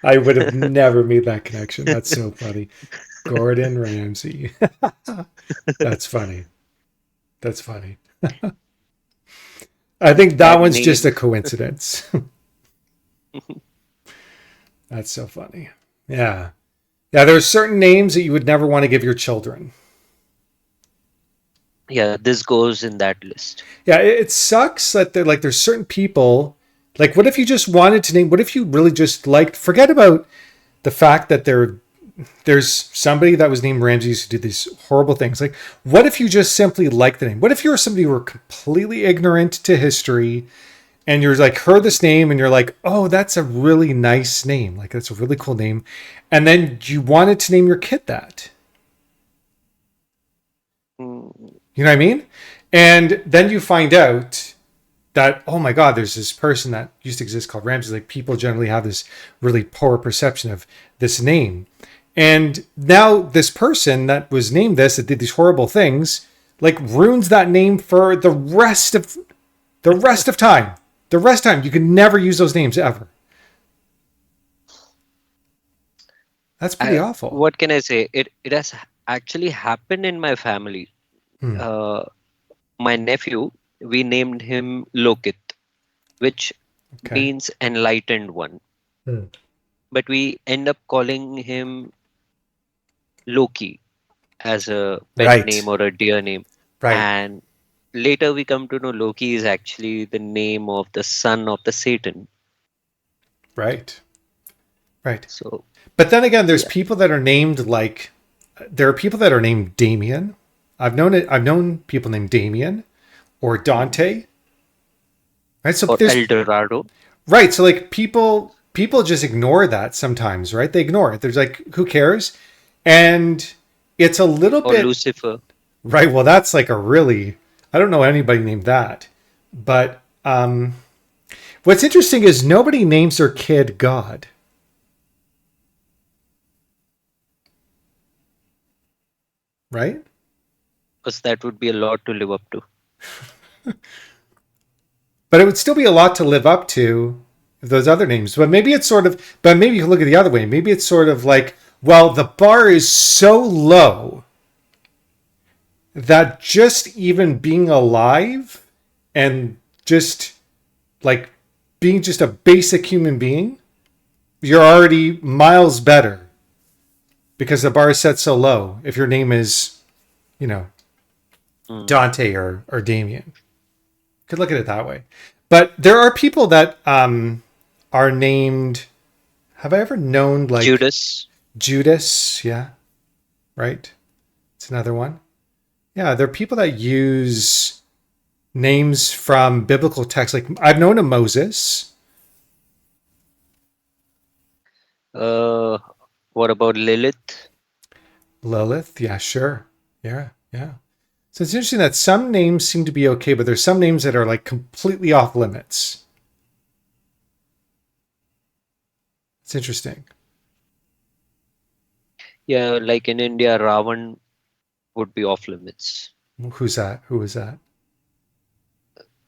I would have never made that connection. That's so funny. Gordon Ramsay. That's funny. That's funny. I think that that one's just name. a coincidence. That's so funny. Yeah. Yeah, there are certain names that you would never want to give your children. Yeah, this goes in that list. Yeah, it sucks that there's certain people Like, what if you just wanted to name? What if you really just liked? Forget about the fact that there's somebody that was named Ramses who did these horrible things. Like, what if you just simply liked the name? What if you were somebody who were completely ignorant to history and you're like heard this name and you're like, oh, that's a really nice name. Like, that's a really cool name. And then you wanted to name your kid that. Mm, You know what I mean? And then you find out that, oh my God, there's this person that used to exist called Ramses. Like, people generally have this really poor perception of this name. And now this person that was named this, that did these horrible things, like ruins that name for the rest of time. The rest of time. You can never use those names ever. That's pretty awful. what can I say? It has actually happened in my family. Hmm. Uh, my nephew, we named him Lokit, which Okay. means enlightened one. Hmm. But we end up calling him Loki as a pet name Right. or a dear name. Right. And later we come to know Loki is actually the name of the son of the Satan. Right. Right. So But then again, there's yeah, people that are named like there are people that are named Damien. I've known it. I've known people named Damien or Dante. Right. So or there's El Dorado right. So like people just ignore that sometimes. Right. They ignore it. There's like who cares, and it's a little or bit Lucifer. right. Well, that's like a really I don't know anybody named that, but what's interesting is nobody names their kid God. Right. Because that would be a lot to live up to. But it would still be a lot to live up to those other names. But maybe it's sort of, but maybe you can look at the other way. Maybe it's sort of like, well, the bar is so low that just even being alive and just like being just a basic human being, you're already miles better because the bar is set so low. If your name is, you know, Mm. Dante or Damien. Could look at it that way. But there are people that are named. Have I ever known like Judas. Judas? Yeah, right. It's another one. Yeah, there are people that use names from biblical texts. Like I've known a Moses. Uh, what about Lilith? Lilith. Yeah, sure. Yeah, yeah. So it's interesting that some names seem to be okay, but there's some names that are like completely off limits. It's interesting. Yeah, like in India, Ravan would be off limits. Who's that? Who is that?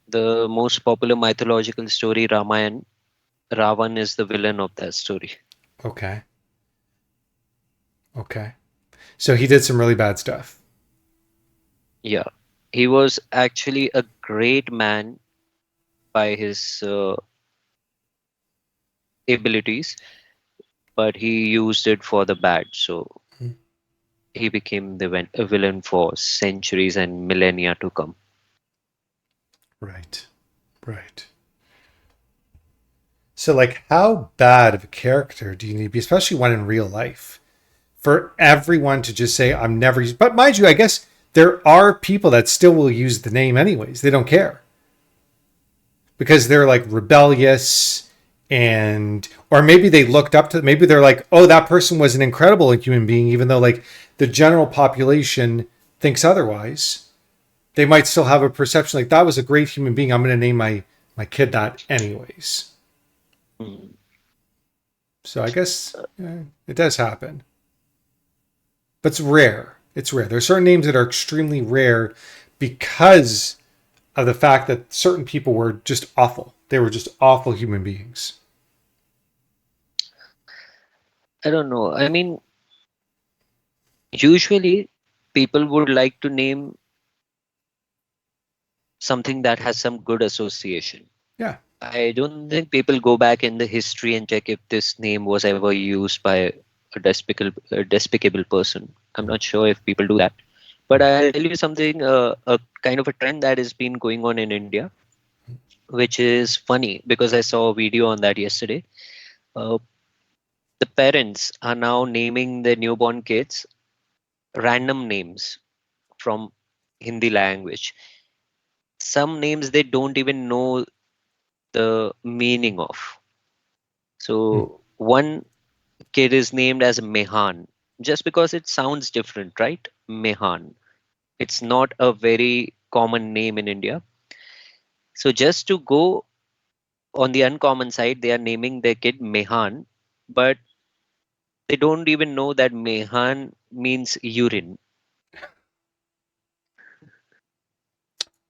The most popular mythological story, Ramayana, Ravan is the villain of that story. Okay. Okay. So he did some really bad stuff. Yeah, he was actually a great man by his abilities, but he used it for the bad. So Hmm. he became a villain for centuries and millennia to come. Right. Right. So, like, how bad of a character do you need to be, especially one in real life, for everyone to just say, I'm never used. But mind you, I guess there are people that still will use the name anyways. They don't care because they're like rebellious and, or maybe they looked up to, maybe they're like, oh, that person was an incredible human being, even though like the general population thinks otherwise. They might still have a perception like that was a great human being. I'm going to name my kid that anyways. Mm. So I guess it does happen, but it's rare. It's rare. There are certain names that are extremely rare because of the fact that certain people were just awful. They were just awful human beings. I don't know. I mean, usually people would like to name something that has some good association. Yeah. I don't think people go back in the history and check if this name was ever used by a despicable person. I'm not sure if people do that. But I'll tell you something, a kind of a trend that has been going on in India. which is funny because I saw a video on that yesterday. Uh, the parents are now naming their newborn kids random names from Hindi language. Some names they don't even know the meaning of. Hmm. So one kid is named as Mehan just because it sounds different, right? Mehan. It's not a very common name in India. So just to go on the uncommon side, they are naming their kid Mehan, but they don't even know that Mehan means urine.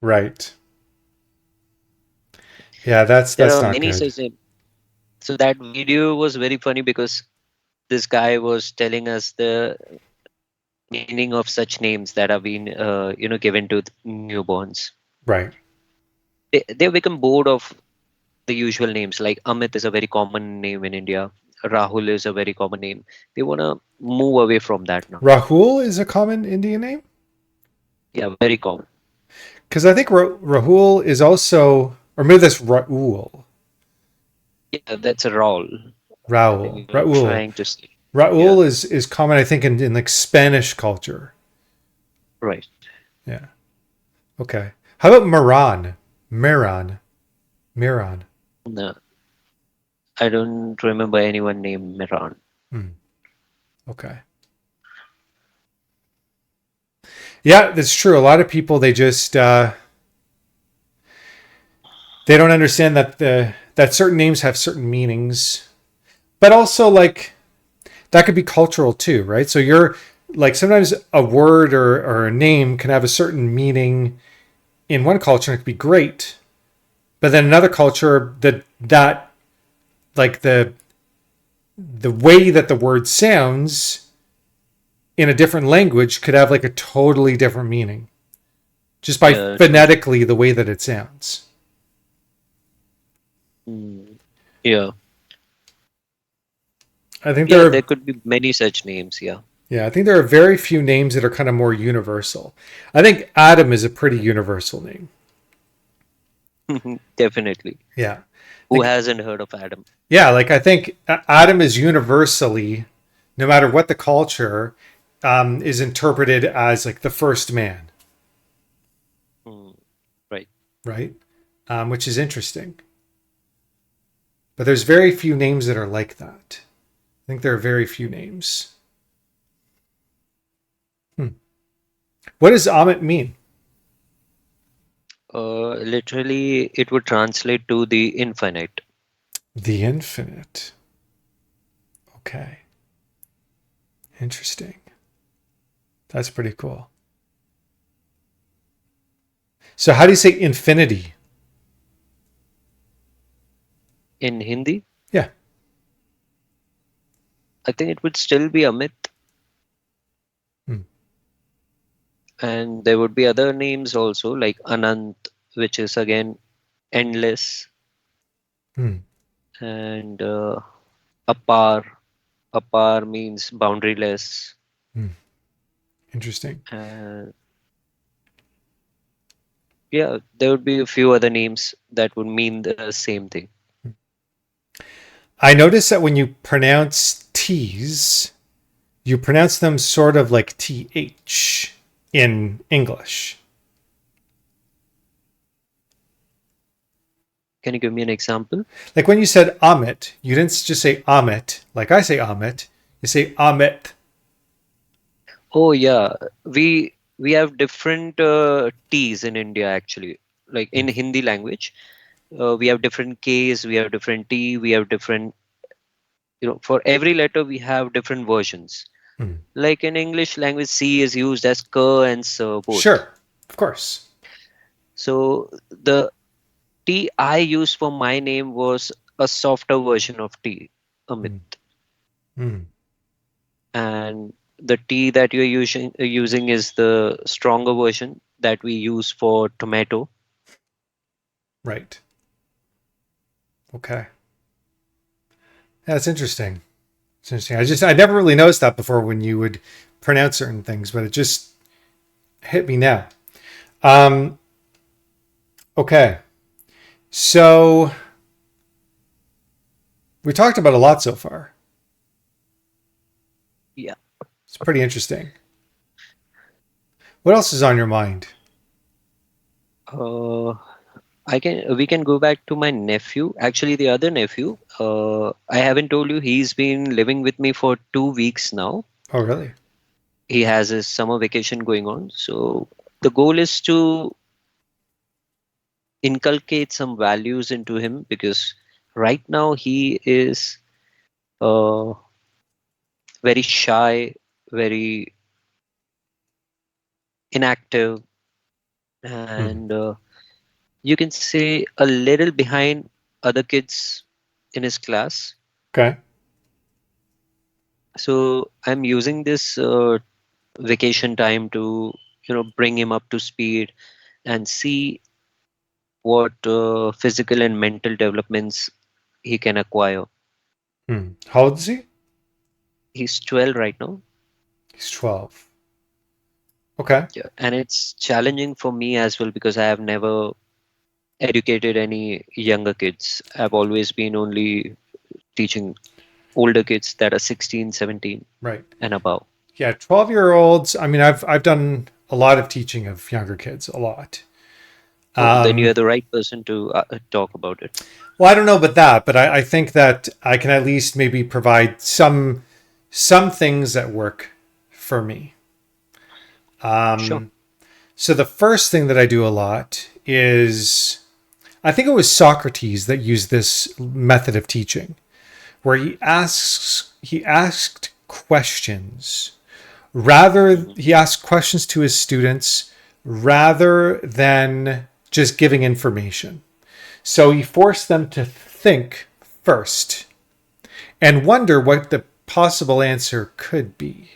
Right. Yeah, There that's are not many good. such names. So that video was very funny because this guy was telling us the meaning of such names that have been, given to newborns. Right. They become bored of the usual names. Like Amit is a very common name in India. Rahul is a very common name. They want to move away from that now. Rahul is a common Indian name? Yeah, very common. Because I think Rahul is also, or maybe that's Raul. Yeah, that's a role. I think Raul. you're Raul. trying to say. Yeah, Raul is common, I think, in like Spanish culture. right. Yeah. Okay. How about Miran? Miran. Miran. No, I don't remember anyone named Miran. Hmm. Okay. Yeah, that's true. A lot of people they just they don't understand that that certain names have certain meanings, but also like that could be cultural too, right? So you're like sometimes a word or a name can have a certain meaning in one culture and it could be great, but then another culture that like the way that the word sounds in a different language could have like a totally different meaning just by Yeah, true. phonetically the way that it sounds. Mm. Yeah, I think yeah. there There are could be many such names. Yeah, yeah, I think there are very few names that are kind of more universal. I think Adam is a pretty universal name. definitely. Yeah. Who Like hasn't heard of Adam? yeah, like I think Adam is universally no matter what the culture is interpreted as like the first man, Mm, right. right? Which is interesting. But there's very few names that are like that. I think there are very few names. Hmm. What does Amit mean? Literally, it would translate to the infinite. The infinite. Okay. Interesting. That's pretty cool. So how do you say infinity? In Hindi, Yeah. I think it would still be Amit, Hmm. and there would be other names also like Anant, which is again endless, Hmm. and Apar. Apar means boundaryless. Hmm. Interesting. And yeah, there would be a few other names that would mean the same thing. I notice that when you pronounce T's, you pronounce them sort of like TH in English. Can you give me an example? Like when you said Amit, you didn't just say Amit, like I say Amit. You say Amit. Oh yeah, we have different T's in India actually. Like in Hindi language, we have different K's, we have different T, we have different. For every letter we have different versions. Hmm. Like in English language, C is used as k and s both. Sure, of course. So the T I used for my name was a softer version of T, Amit, Hmm. Hmm. and the T that you're using is the stronger version that we use for tomato. Right. Okay. That's interesting. It's interesting. I never really noticed that before when you would pronounce certain things, but it just hit me now. Um, okay. So we talked about a lot so far. Yeah. It's pretty interesting. What else is on your mind? Uh, we can go back to my nephew. Actually, the other nephew. I haven't told you he's been living with me for 2 weeks now. Oh, really? He has his summer vacation going on. So the goal is to inculcate some values into him because right now he is uh, very shy, very inactive, Hmm. and you can say a little behind other kids in his class. Okay. So I'm using this vacation time to bring him up to speed and see what physical and mental developments he can acquire. Hmm. How old is he? He's 12 right now. He's 12. Okay. Yeah. And it's challenging for me as well because I have never educated any younger kids. I've always been only teaching older kids that are 16, 17 Right. and above. Yeah, 12-year-olds. I mean, I've done a lot of teaching of younger kids, a lot. Oh, then you're Um, the right person to talk about it. well, I don't know about that, but I think that I can at least maybe provide some things that work for me. Sure. So the first thing that I do a lot is I think it was Socrates that used this method of teaching, where he asked questions he asked questions to his students rather than just giving information. So he forced them to think first and wonder what the possible answer could be.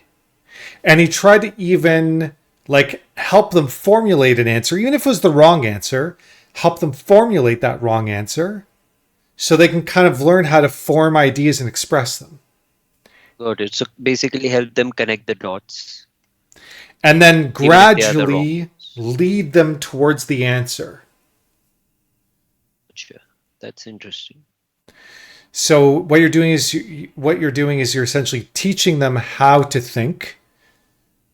And he tried to even like help them formulate an answer, even if it was the wrong answer, help them formulate that wrong answer so they can kind of learn how to form ideas and express them. Got it. So basically help them connect the dots, And then even if they are the wrong gradually ones. lead them towards the answer. Gotcha. That's interesting. So what you're doing is you're essentially teaching them how to think,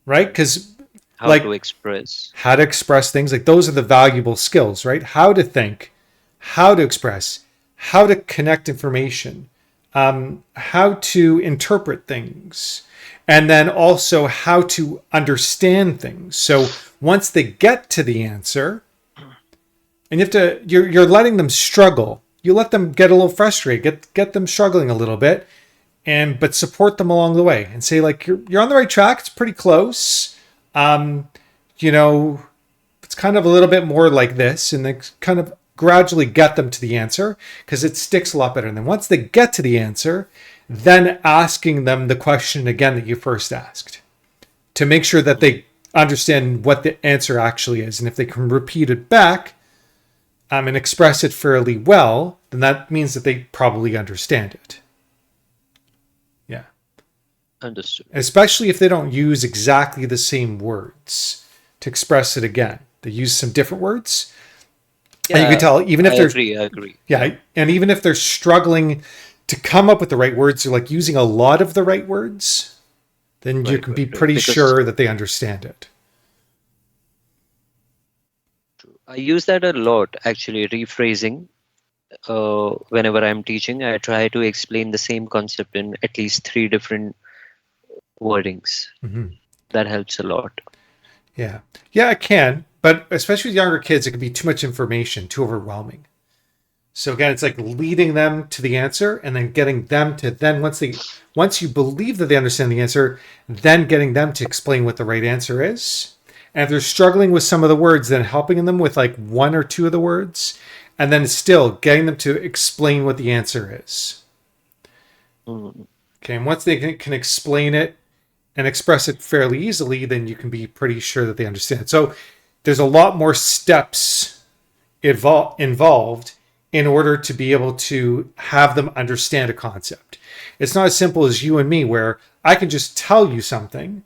right? Because How to like express. how to express things, like those are the valuable skills, right? How to think, how to express, how to connect information, how to interpret things, and then also how to understand things. So once they get to the answer, and you're letting them struggle. You let them get a little frustrated, get them struggling a little bit, and but support them along the way and say like you're on the right track. It's pretty close. Um, you know, it's kind of a little bit more like this, and then kind of gradually get them to the answer because it sticks a lot better. And then once they get to the answer, then asking them the question again that you first asked to make sure that they understand what the answer actually is, and if they can repeat it back and express it fairly well, then that means that they probably understand it. Yeah. Understood. Especially if they don't use exactly the same words to express it again. They use some different words. And you can Yeah, tell even I if they're agree. I agree. yeah, and even if they're struggling to come up with the right words, they're like using a lot of the right words, then you Right, can right, be right. pretty Because sure that they understand it. I use that a lot, actually, rephrasing. Whenever I'm teaching, I try to explain the same concept in at least three different wordings. Mhm. That helps a lot. Yeah. Yeah, it can. But especially with younger kids, it can be too much information, too overwhelming. So again, it's like leading them to the answer and then getting them to then once you believe that they understand the answer, then getting them to explain what the right answer is. And if they're struggling with some of the words, then helping them with like one or two of the words, and then still getting them to explain what the answer is. Mm, Okay, and once they can explain it and express it fairly easily, then you can be pretty sure that they understand it. So there's a lot more steps involved in order to be able to have them understand a concept. It's not as simple as you and me, where I can just tell you something,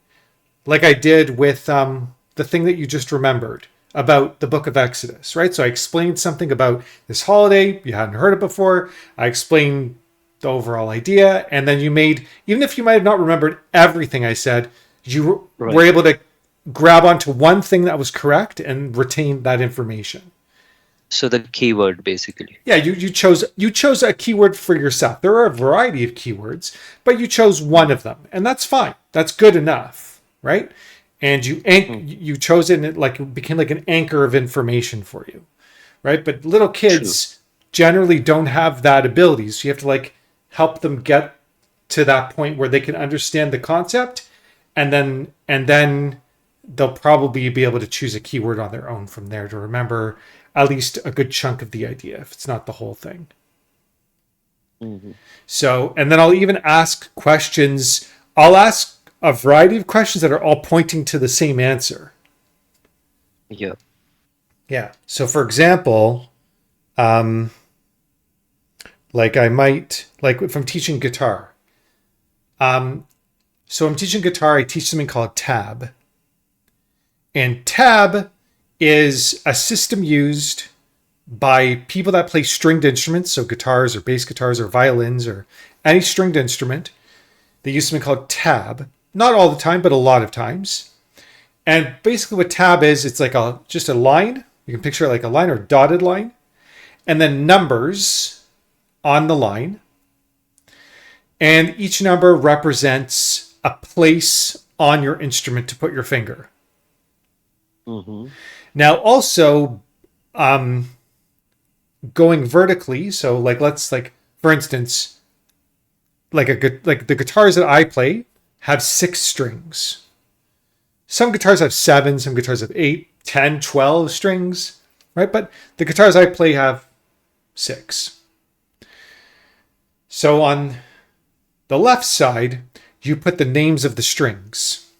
like I did with the thing that you just remembered about the book of Exodus, right? So I explained something about this holiday. You hadn't heard it before. I explained the overall idea. And then you made, even if you might have not remembered everything I said, you were Right. able to grab onto one thing that was correct and retain that information. So the keyword basically. Yeah, you chose a keyword for yourself. There are a variety of keywords, but you chose one of them, and that's fine. That's good enough, right? And Mm, you chose it, and it became like an anchor of information for you, right? But little true. kids generally don't have that ability, so you have to like help them get to that point where they can understand the concept, and then they'll probably be able to choose a keyword on their own from there to remember at least a good chunk of the idea, if it's not the whole thing. Hmm. So, and then I'll even ask questions. I'll ask a variety of questions that are all pointing to the same answer. Yeah. Yeah. So, for example, um, like I might, like if I'm teaching guitar, so I'm teaching guitar, I teach something called tab. And tab is a system used by people that play stringed instruments, so guitars or bass guitars or violins or any stringed instrument. They use something called tab. Not all the time, but a lot of times. And basically, what tab is, it's like just a line. You can picture it like a line or dotted line, and then numbers on the line. And each number represents a place on your instrument to put your finger. Hmm. Now, also, um, going vertically. So, like, let's like, for instance, like the guitars that I play have 6 strings. Some guitars have 7, some guitars have 8, 10, 12 strings, right? But the guitars I play have 6. So on the left side, you put the names of the strings.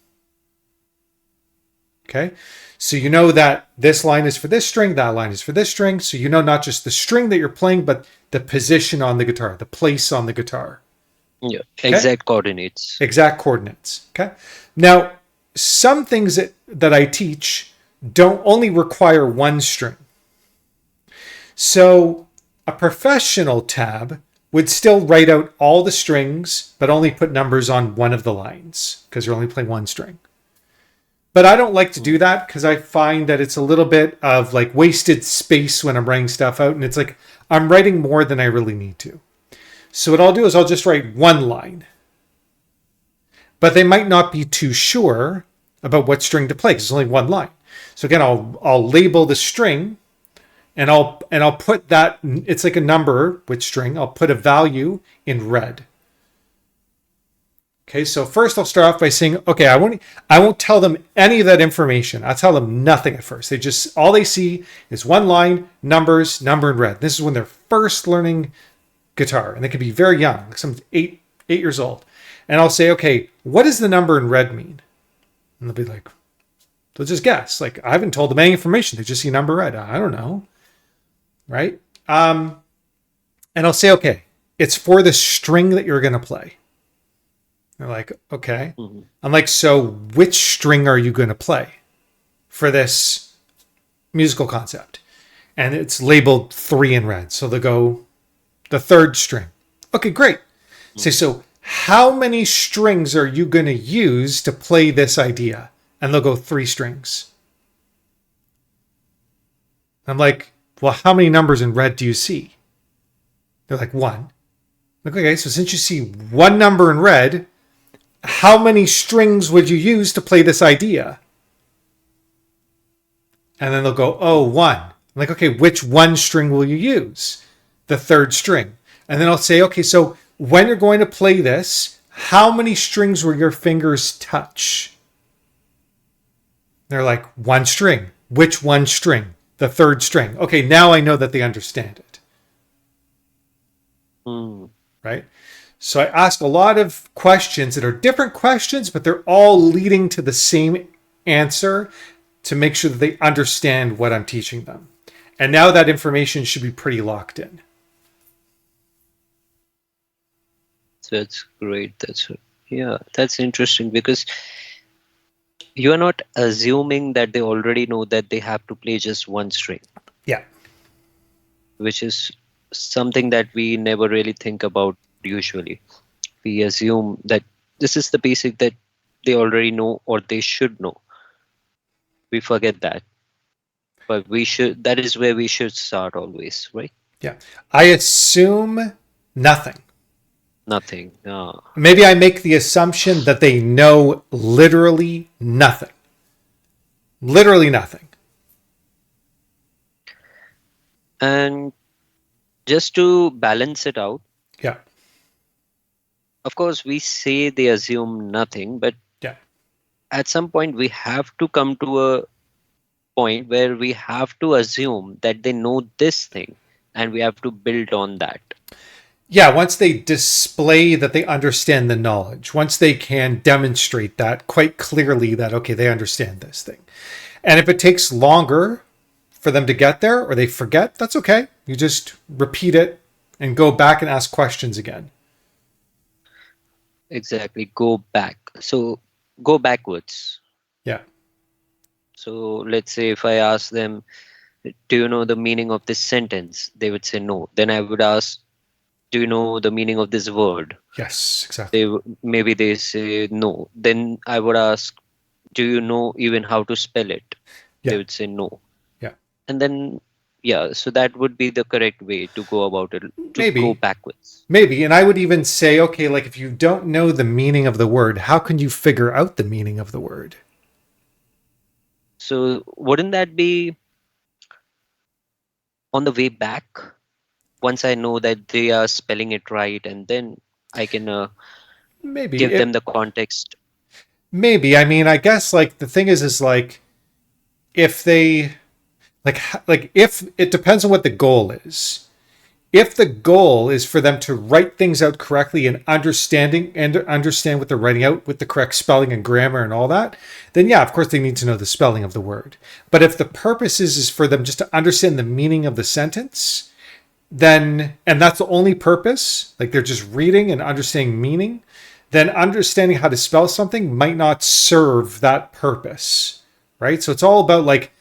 Okay? So you know that this line is for this string, that line is for this string. So you know not just the string that you're playing, but the position on the guitar, the place on the guitar. Yeah. Okay? Exact coordinates. Exact coordinates. Okay? Now, some things that I teach don't only require one string. So a professional tab would still write out all the strings, but only put numbers on one of the lines because you're only playing one string. But I don't like to do that because I find that it's a little bit of like wasted space when I'm writing stuff out. And it's like I'm writing more than I really need to. So what I'll do is I'll just write one line. But they might not be too sure about what string to play because it's only one line. So again, I'll label the string and I'll put that, it's like a number with string. I'll put a value in red. Okay, so first I'll start off by saying, okay, I won't tell them any of that information. I'll tell them nothing at first. All they see is one line, numbers, number in red. This is when they're first learning guitar, and they could be very young, like some 8 years old. And I'll say, okay, what does the number in red mean? And they'll be like, they'll just guess. Like I haven't told them any information. They just see number red. I don't know, right? And I'll say, okay, it's for the string that you're gonna play. They're like, okay. Hmm. I'm like, so which string are you going to play for this musical concept? And it's labeled 3 in red. So they go the third string. Okay, great. Say, so how many strings are you going to use to play this idea? And they'll go 3 strings. I'm like, well, how many numbers in red do you see? They're like, 1. Like, okay, so since you see one number in red, how many strings would you use to play this idea? And then they'll go, oh, 1. I'm like, okay, which one string will you use? The third string. And then I'll say, okay, so when you're going to play this, how many strings will your fingers touch? They're like, 1 string. Which one string? The third string. Okay, now I know that they understand it. Mm. Right? So I ask a lot of questions that are different questions, but they're all leading to the same answer to make sure that they understand what I'm teaching them. And now that information should be pretty locked in. So that's great. Yeah, that's interesting because You are not assuming that they already know that they have to play just one string, Yeah. which is something that we never really think about usually. We assume that this is the basic that they already know or they should know. We forget that. But we should, that is where we should start always, right? Yeah. I assume nothing. Nothing. Maybe I make the assumption that they know literally nothing. Literally nothing. And just to balance it out, Yeah. of course, we say they assume nothing, but Yeah. at some point we have to come to a point where we have to assume that they know this thing and we have to build on that. Yeah. Once they display that they understand the knowledge, once they can demonstrate that quite clearly that, okay, they understand this thing. And if it takes longer for them to get there or they forget, that's okay. You just repeat it and go back and ask questions again. Exactly. Go back. So go backwards. Yeah. So let's say if I ask them, do you know the meaning of this sentence? They would say no. Then I would ask, do you know the meaning of this word? Yes, exactly. Maybe they say no. Then I would ask, do you know even how to spell it? They Yeah. would say no. Yeah. And then yeah, so that would be the correct way to go about it, to go Maybe. backwards. Maybe. And I would even say, okay, like if you don't know the meaning of the word, how can you figure out the meaning of the word? So wouldn't that be on the way back once I know that they are spelling it right, and then I can Maybe. give them the context. Maybe. I mean, I guess like the thing is like if they like if it depends on what the goal is. If the goal is for them to write things out correctly and understand what they're writing out with the correct spelling and grammar and all that, then yeah, of course they need to know the spelling of the word. But if the purpose is for them just to understand the meaning of the sentence, then and that's the only purpose, like they're just reading and understanding meaning, then understanding how to spell something might not serve that purpose, right? So it's all about like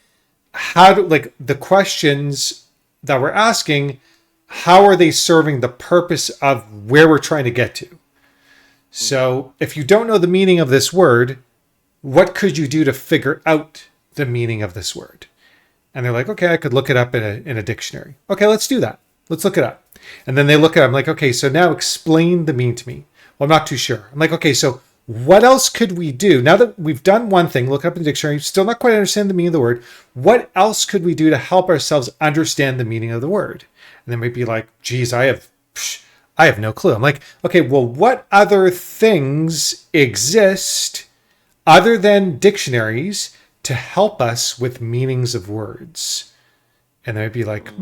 how do like the questions that we're asking, how are they serving the purpose of where we're trying to get to? So if you don't know the meaning of this word, what could you do to figure out the meaning of this word? And they're like, okay, I could look it up in a dictionary. Okay, let's do that. Let's look it up. And then they look at it. I'm like, okay, so now explain the meaning to me. Well, I'm not too sure. I'm like, okay, so what else could we do? Now that we've done one thing, look up in the dictionary, still not quite understand the meaning of the word. What else could we do to help ourselves understand the meaning of the word? And they might be like, geez, I have no clue. I'm like, okay, well, what other things exist other than dictionaries to help us with meanings of words? And they might be like,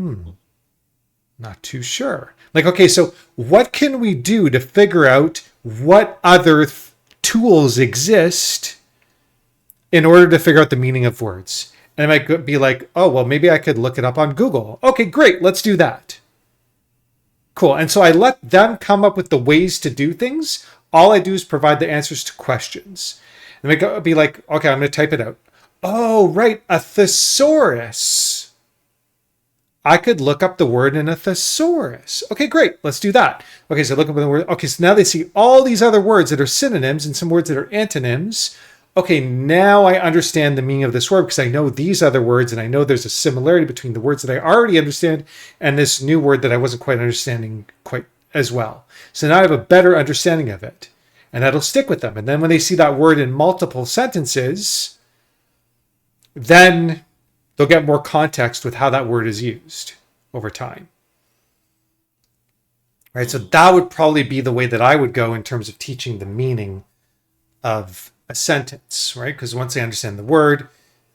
not too sure. Like, okay, so what can we do to figure out what other tools exist in order to figure out the meaning of words? And I might be like, oh, well, maybe I could look it up on Google. Okay, great. Let's do that. Cool. And so I let them come up with the ways to do things. All I do is provide the answers to questions. And I might be like, okay, I'm going to type it out. Oh, right. A thesaurus. I could look up the word in a thesaurus. Okay, great. Let's do that. Okay, so look up the word. Okay, so now they see all these other words that are synonyms and some words that are antonyms. Okay, now I understand the meaning of this word because I know these other words and I know there's a similarity between the words that I already understand and this new word that I wasn't quite understanding quite as well. So now I have a better understanding of it and that'll stick with them. And then when they see that word in multiple sentences, then they'll get more context with how that word is used over time. Right? So that would probably be the way that I would go in terms of teaching the meaning of a sentence, right? Because once they understand the word,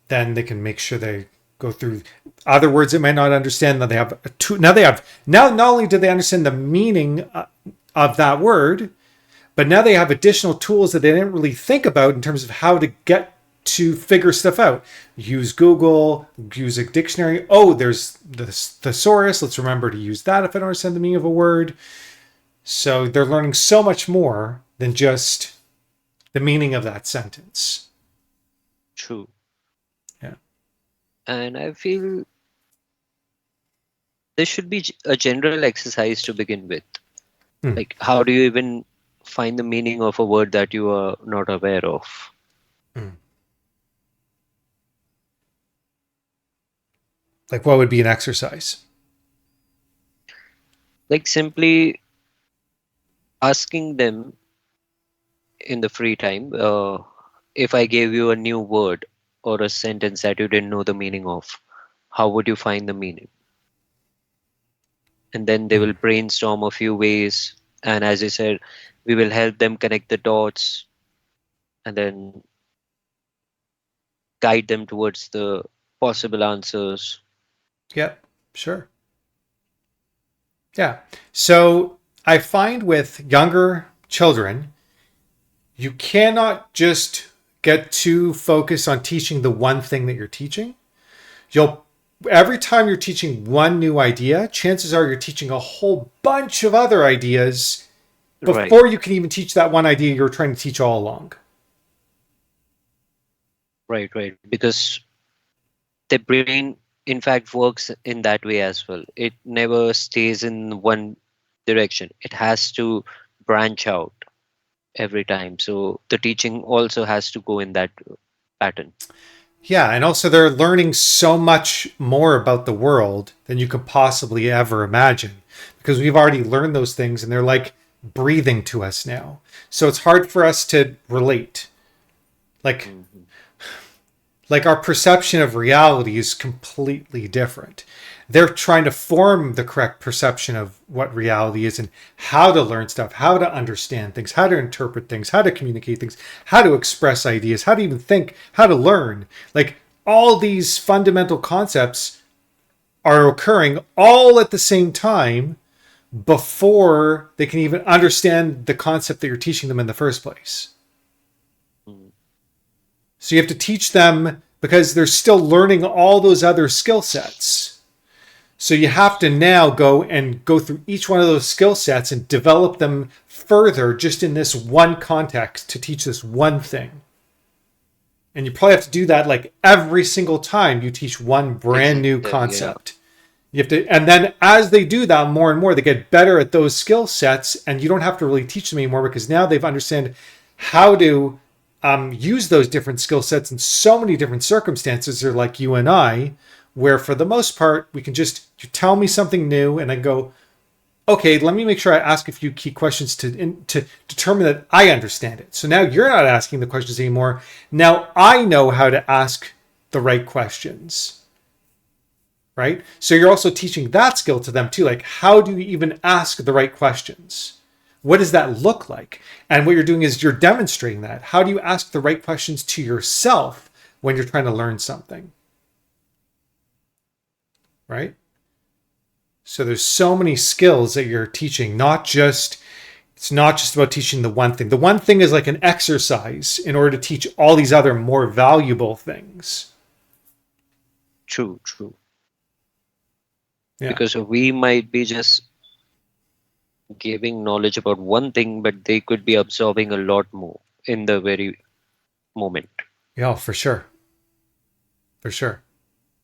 then they can make sure they go through other words they might not understand. That they have now not only do they understand the meaning of that word, but now they have additional tools that they didn't really think about in terms of how to get to figure stuff out. Use Google, use a dictionary. Oh, there's the thesaurus. Let's remember to use that if I don't understand the meaning of a word. So they're learning so much more than just the meaning of that sentence. True. Yeah. And I feel this should be a general exercise to begin with. Hmm. Like, how do you even find the meaning of a word that you are not aware of? Hmm. Like, what would be an exercise? Like, simply asking them in the free time, if I gave you a new word or a sentence that you didn't know the meaning of, how would you find the meaning? And then they Hmm. will brainstorm a few ways. And as I said, we will help them connect the dots and then guide them towards the possible answers. Yep. Sure. Yeah. So I find with younger children, you cannot just get too focused on teaching the one thing that you're teaching. You'll Every time you're teaching one new idea, chances are you're teaching a whole bunch of other ideas Right, before you can even teach that one idea you were trying to teach all along. right. Because the brain, in fact, works in that way as well. It never stays in one direction, it has to branch out every time. So the teaching also has to go in that pattern. Yeah, and also they're learning so much more about the world than you could possibly ever imagine because we've already learned those things and they're like breathing to us now. So it's hard for us to relate. Like Mhm. like our perception of reality is completely different. They're trying to form the correct perception of what reality is and how to learn stuff, how to understand things, how to interpret things, how to communicate things, how to express ideas, how to even think, how to learn. Like all these fundamental concepts are occurring all at the same time before they can even understand the concept that you're teaching them in the first place. Mhm. So you have to teach them because they're still learning all those other skill sets. So you have to now go through each one of those skill sets and develop them further just in this one context to teach this one thing. And you probably have to do that like every single time you teach one brand new Exactly, yeah. concept. You have to, and then as they do that more and more, they get better at those skill sets, and you don't have to really teach them anymore because now they've understand how to use those different skill sets in so many different circumstances. They're like you and I, where for the most part we can just you tell me something new, and I go, okay, let me make sure I ask a few key questions to determine that I understand it. So now you're not asking the questions anymore. Now I know how to ask the right questions, right? So you're also teaching that skill to them too. Like, how do you even ask the right questions? What does that look like? And what you're doing is you're demonstrating that. How do you ask the right questions to yourself when you're trying to learn something, right? So there's so many skills that you're teaching, it's not just about teaching the one thing. The one thing is like an exercise in order to teach all these other more valuable things. True. Yeah. Because we might be just giving knowledge about one thing, but they could be absorbing a lot more in the very moment. Yeah, for sure. For sure.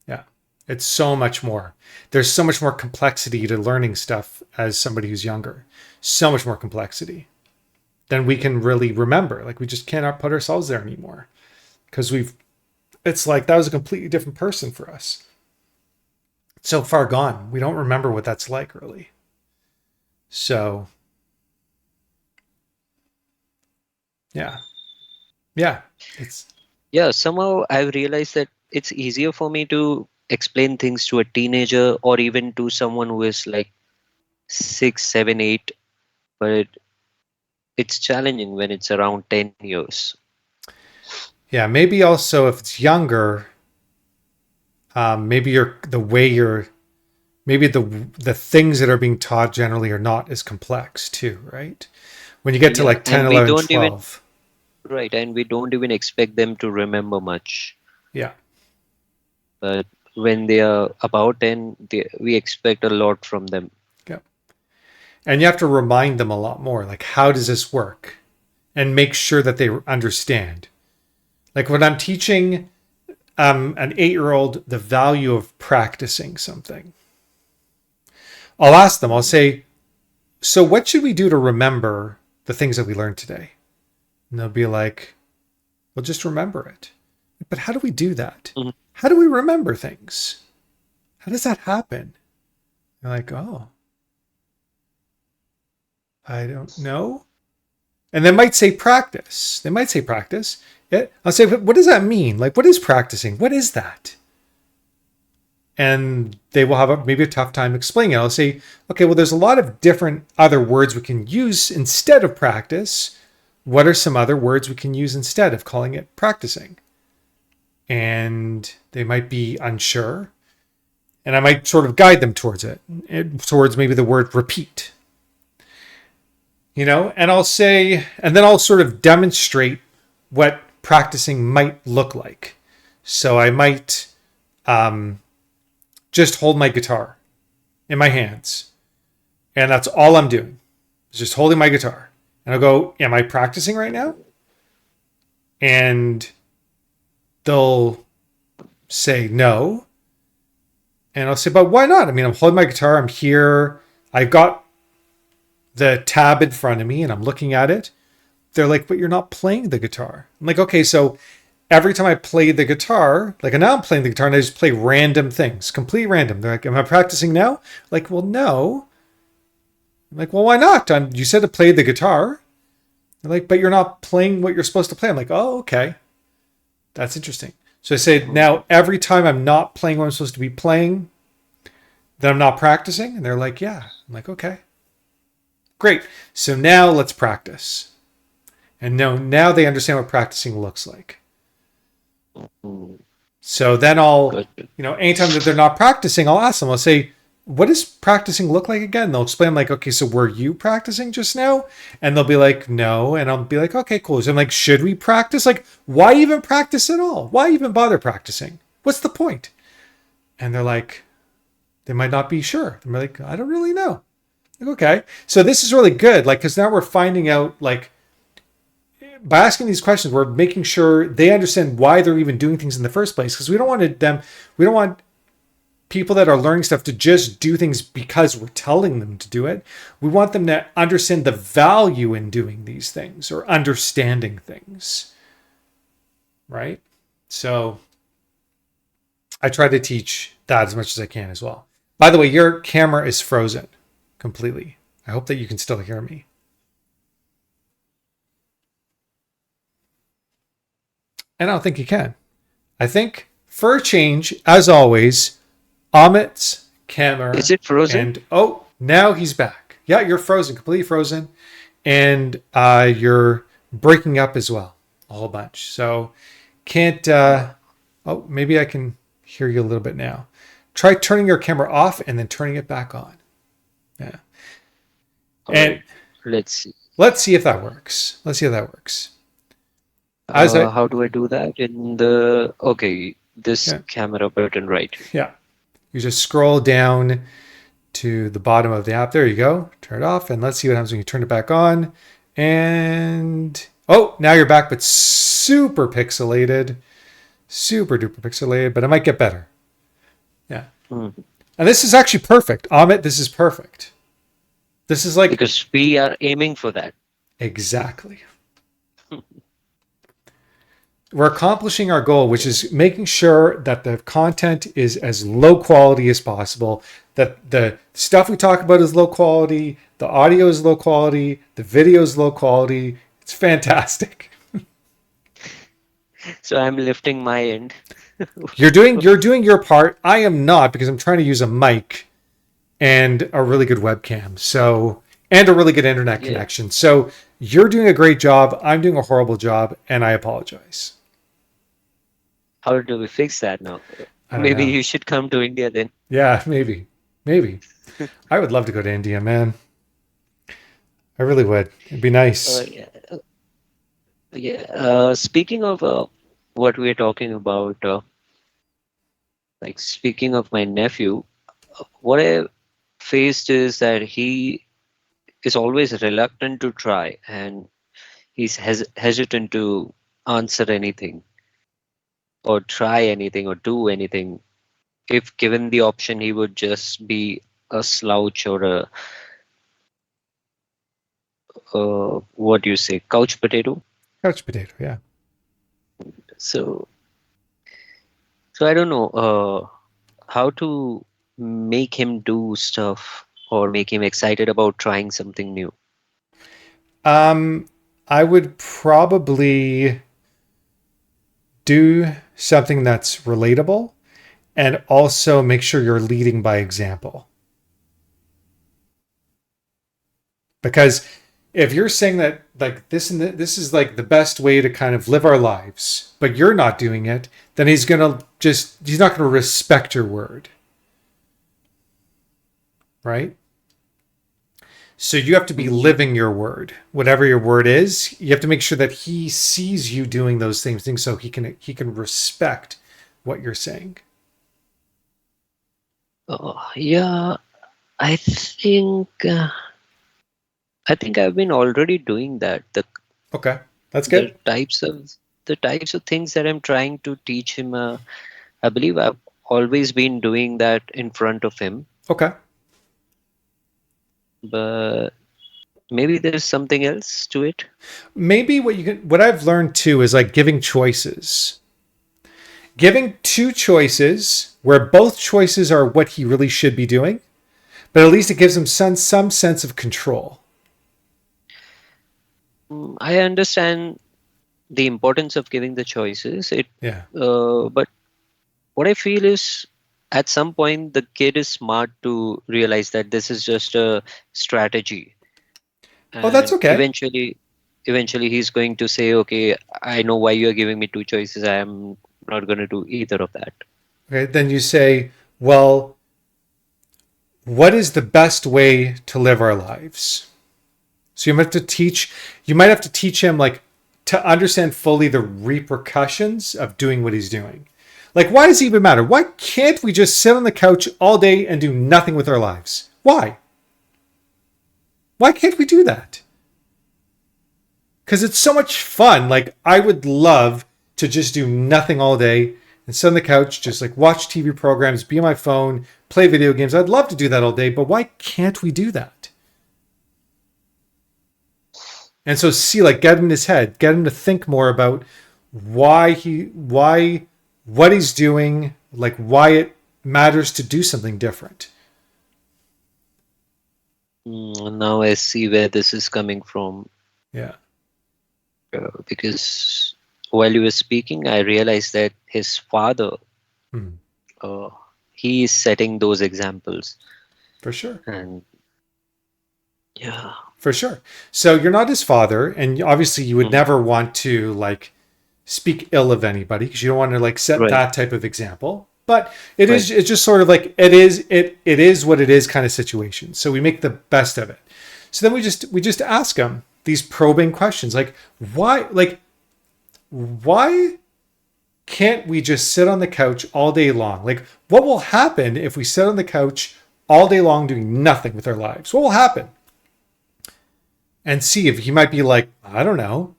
Yeah. It's so much more. There's so much more complexity to learning stuff as somebody who's younger. So much more complexity than we can really remember. Like we just cannot put ourselves there anymore because it's like that was a completely different person for us. It's so far gone. We don't remember what that's like really. So, yeah. Yeah. It's, Yeah, somehow I've realized that it's easier for me to explain things to a teenager or even to someone who is like 6, 7, 8, but it's challenging when it's around 10 years. yeah. Maybe also if it's younger, maybe maybe the things that are being taught generally are not as complex too, right? When you get to Yeah, like 10, and we 11, don't even, 12. right, and we don't even expect them to remember much. Yeah. But when they are about 10, we expect a lot from them. Yeah. And you have to remind them a lot more like how does this work? And make sure that they understand. Like when I'm teaching an 8-year-old the value of practicing something, I'll ask them, I'll say, so what should we do to remember the things that we learned today? And they'll be like, well, just remember it. But how do we do that? Mhm. How do we remember things? How does that happen? They're like, oh, I don't know. And they might say practice. They might say practice. Yeah. I'll say, but what does that mean? Like, what is practicing? What is that? And they will have maybe a tough time explaining it. I'll say, okay, well, there's a lot of different other words we can use instead of practice. What are some other words we can use instead of calling it practicing? And they might be unsure. And I might sort of guide them towards it, towards maybe the word repeat. And I'll say, and then I'll sort of demonstrate what practicing might look like. So I might just hold my guitar in my hands. And that's all I'm doing. Is just holding my guitar. And I'll go, am I practicing right now? And they'll say no. And I'll say, but why not? I mean, I'm holding my guitar. I'm here. I've got the tab in front of me and I'm looking at it. They're like, but you're not playing the guitar. I'm like, okay, so every time I play the guitar, like now I'm playing the guitar and I just play random things, completely random. They're like, am I practicing now? Like, well, no. I'm like, well, why not? You said to play the guitar. They're like, but you're not playing what you're supposed to play. I'm like, oh, okay. That's interesting. So I say, now every time I'm not playing what I'm supposed to be playing, then I'm not practicing. And they're like, yeah. I'm like, okay. Great. So now let's practice. And now they understand what practicing looks like. So then I'll, anytime that they're not practicing, I'll ask them, I'll say, what does practicing look like again? They'll explain, like, okay, so were you practicing just now? And they'll be like, no. And I'll be like, okay, cool. So I'm like, should we practice? Like, why even practice at all? Why even bother practicing? What's the point? And they're like, they might not be sure. They're like, I don't really know. Like, okay. So this is really good. Like, because now we're finding out, like, by asking these questions, we're making sure they understand why they're even doing things in the first place. Because we don't want people that are learning stuff to just do things because we're telling them to do it. We want them to understand the value in doing these things or understanding things. Right? So I try to teach that as much as I can as well. By the way, your camera is frozen completely. I hope that you can still hear me. And I don't think you can. I think for a change, as always, Amit's camera. Is it frozen? And now he's back. Yeah, you're frozen, completely frozen. And you're breaking up as well, a whole bunch. So can't, maybe I can hear you a little bit now. Try turning your camera off and then turning it back on. Yeah. Right. Let's see. Let's see if that works. How do I do that? In the this camera button, right? Yeah. You just scroll down to the bottom of the app. There you go. Turn it off, and let's see what happens when you turn it back on. And now you're back, but super pixelated, super duper pixelated. But it might get better. Yeah. Mm-hmm. And this is actually perfect, Amit. This is perfect. This is like because we are aiming for that. Exactly. We're accomplishing our goal, which is making sure that the content is as low quality as possible, that the stuff we talk about is low quality, the audio is low quality, the video is low quality. It's fantastic. So I'm lifting my end. You're doing your part. I am not, because I'm trying to use a mic and a really good webcam. And a really good internet connection. So you're doing a great job. I'm doing a horrible job, and I apologize. How do we fix that now? Maybe you should come to India then. Yeah, maybe. I would love to go to India, man. I really would. It'd be nice. Speaking of what we're talking about, speaking of my nephew, what I faced is that he is always reluctant to try, and he's hesitant to answer anything. or try anything or do anything. If given the option, he would just be a slouch or a what do you say, couch potato. Couch potato, yeah. So I don't know how to make him do stuff or make him excited about trying something new. I would probably do something that's relatable and also make sure you're leading by example. Because if you're saying that like this and this is like the best way to kind of live our lives, but you're not doing it, then he's not going to respect your word. Right? So you have to be living your word. Whatever your word is, you have to make sure that he sees you doing those same things so he can respect what you're saying. Yeah, I think I've been already doing that. Okay. That's The good. types of things that I'm trying to teach him. I believe I've always been doing that in front of him, Okay. but maybe there's something else to it. Maybe what I've learned too is like giving choices. Giving two choices where both choices are what he really should be doing, but at least it gives him some sense of control. I understand the importance of giving the choices. Yeah. But what I feel is at some point the kid is smart to realize that this is just a strategy, Oh, that's and okay. eventually he's going to say, okay, I know why you're giving me two choices. I am not going to do either of that. Okay. Then you say, well, what is the best way to live our lives? So you might have to teach him like to understand fully the repercussions of doing what he's doing. Like, why does it even matter? Why can't we just sit on the couch all day and do nothing with our lives? Why? Why can't we do that? Because it's so much fun. Like, I would love to just do nothing all day and sit on the couch, just like watch TV programs, be on my phone, play video games. I'd love to do that all day, but why can't we do that? And so see, like, get him in his head, get him to think more about what he's doing, like why it matters to do something different. Now I see where this is coming from, Yeah. because while you were speaking, I realized that his father, Hmm. uh, he is setting those examples, For sure. and yeah. For sure. So you're not his father, and obviously you would Mhm. never want to like speak ill of anybody because you don't want to like set Right, that type of example. But right. it's just sort of like it is what it is kind of situation. So we make the best of it. So then we just ask him these probing questions like why can't we just sit on the couch all day long? Like what will happen if we sit on the couch all day long doing nothing with our lives? What will happen? And see if he might be like, I don't know.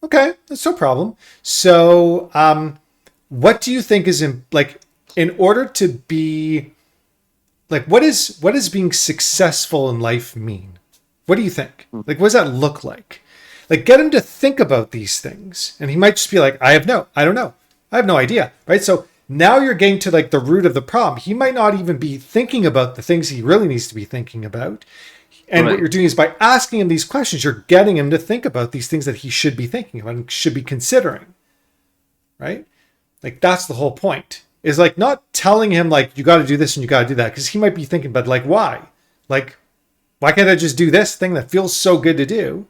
Okay, that's no problem. So, what do you think is in order to be like what is being successful in life mean? What do you think? Mm. Like, what does that look like? Like, get him to think about these things, and he might just be like, I don't know, I have no idea, right? So now you're getting to like the root of the problem. He might not even be thinking about the things he really needs to be thinking about. And what Right. you're doing is by asking him these questions, you're getting him to think about these things that he should be thinking about and should be considering, right? Like that's the whole point. Is like not telling him like you got to do this and you got to do that because he might be thinking, but like why? Like why can't I just do this thing that feels so good to do?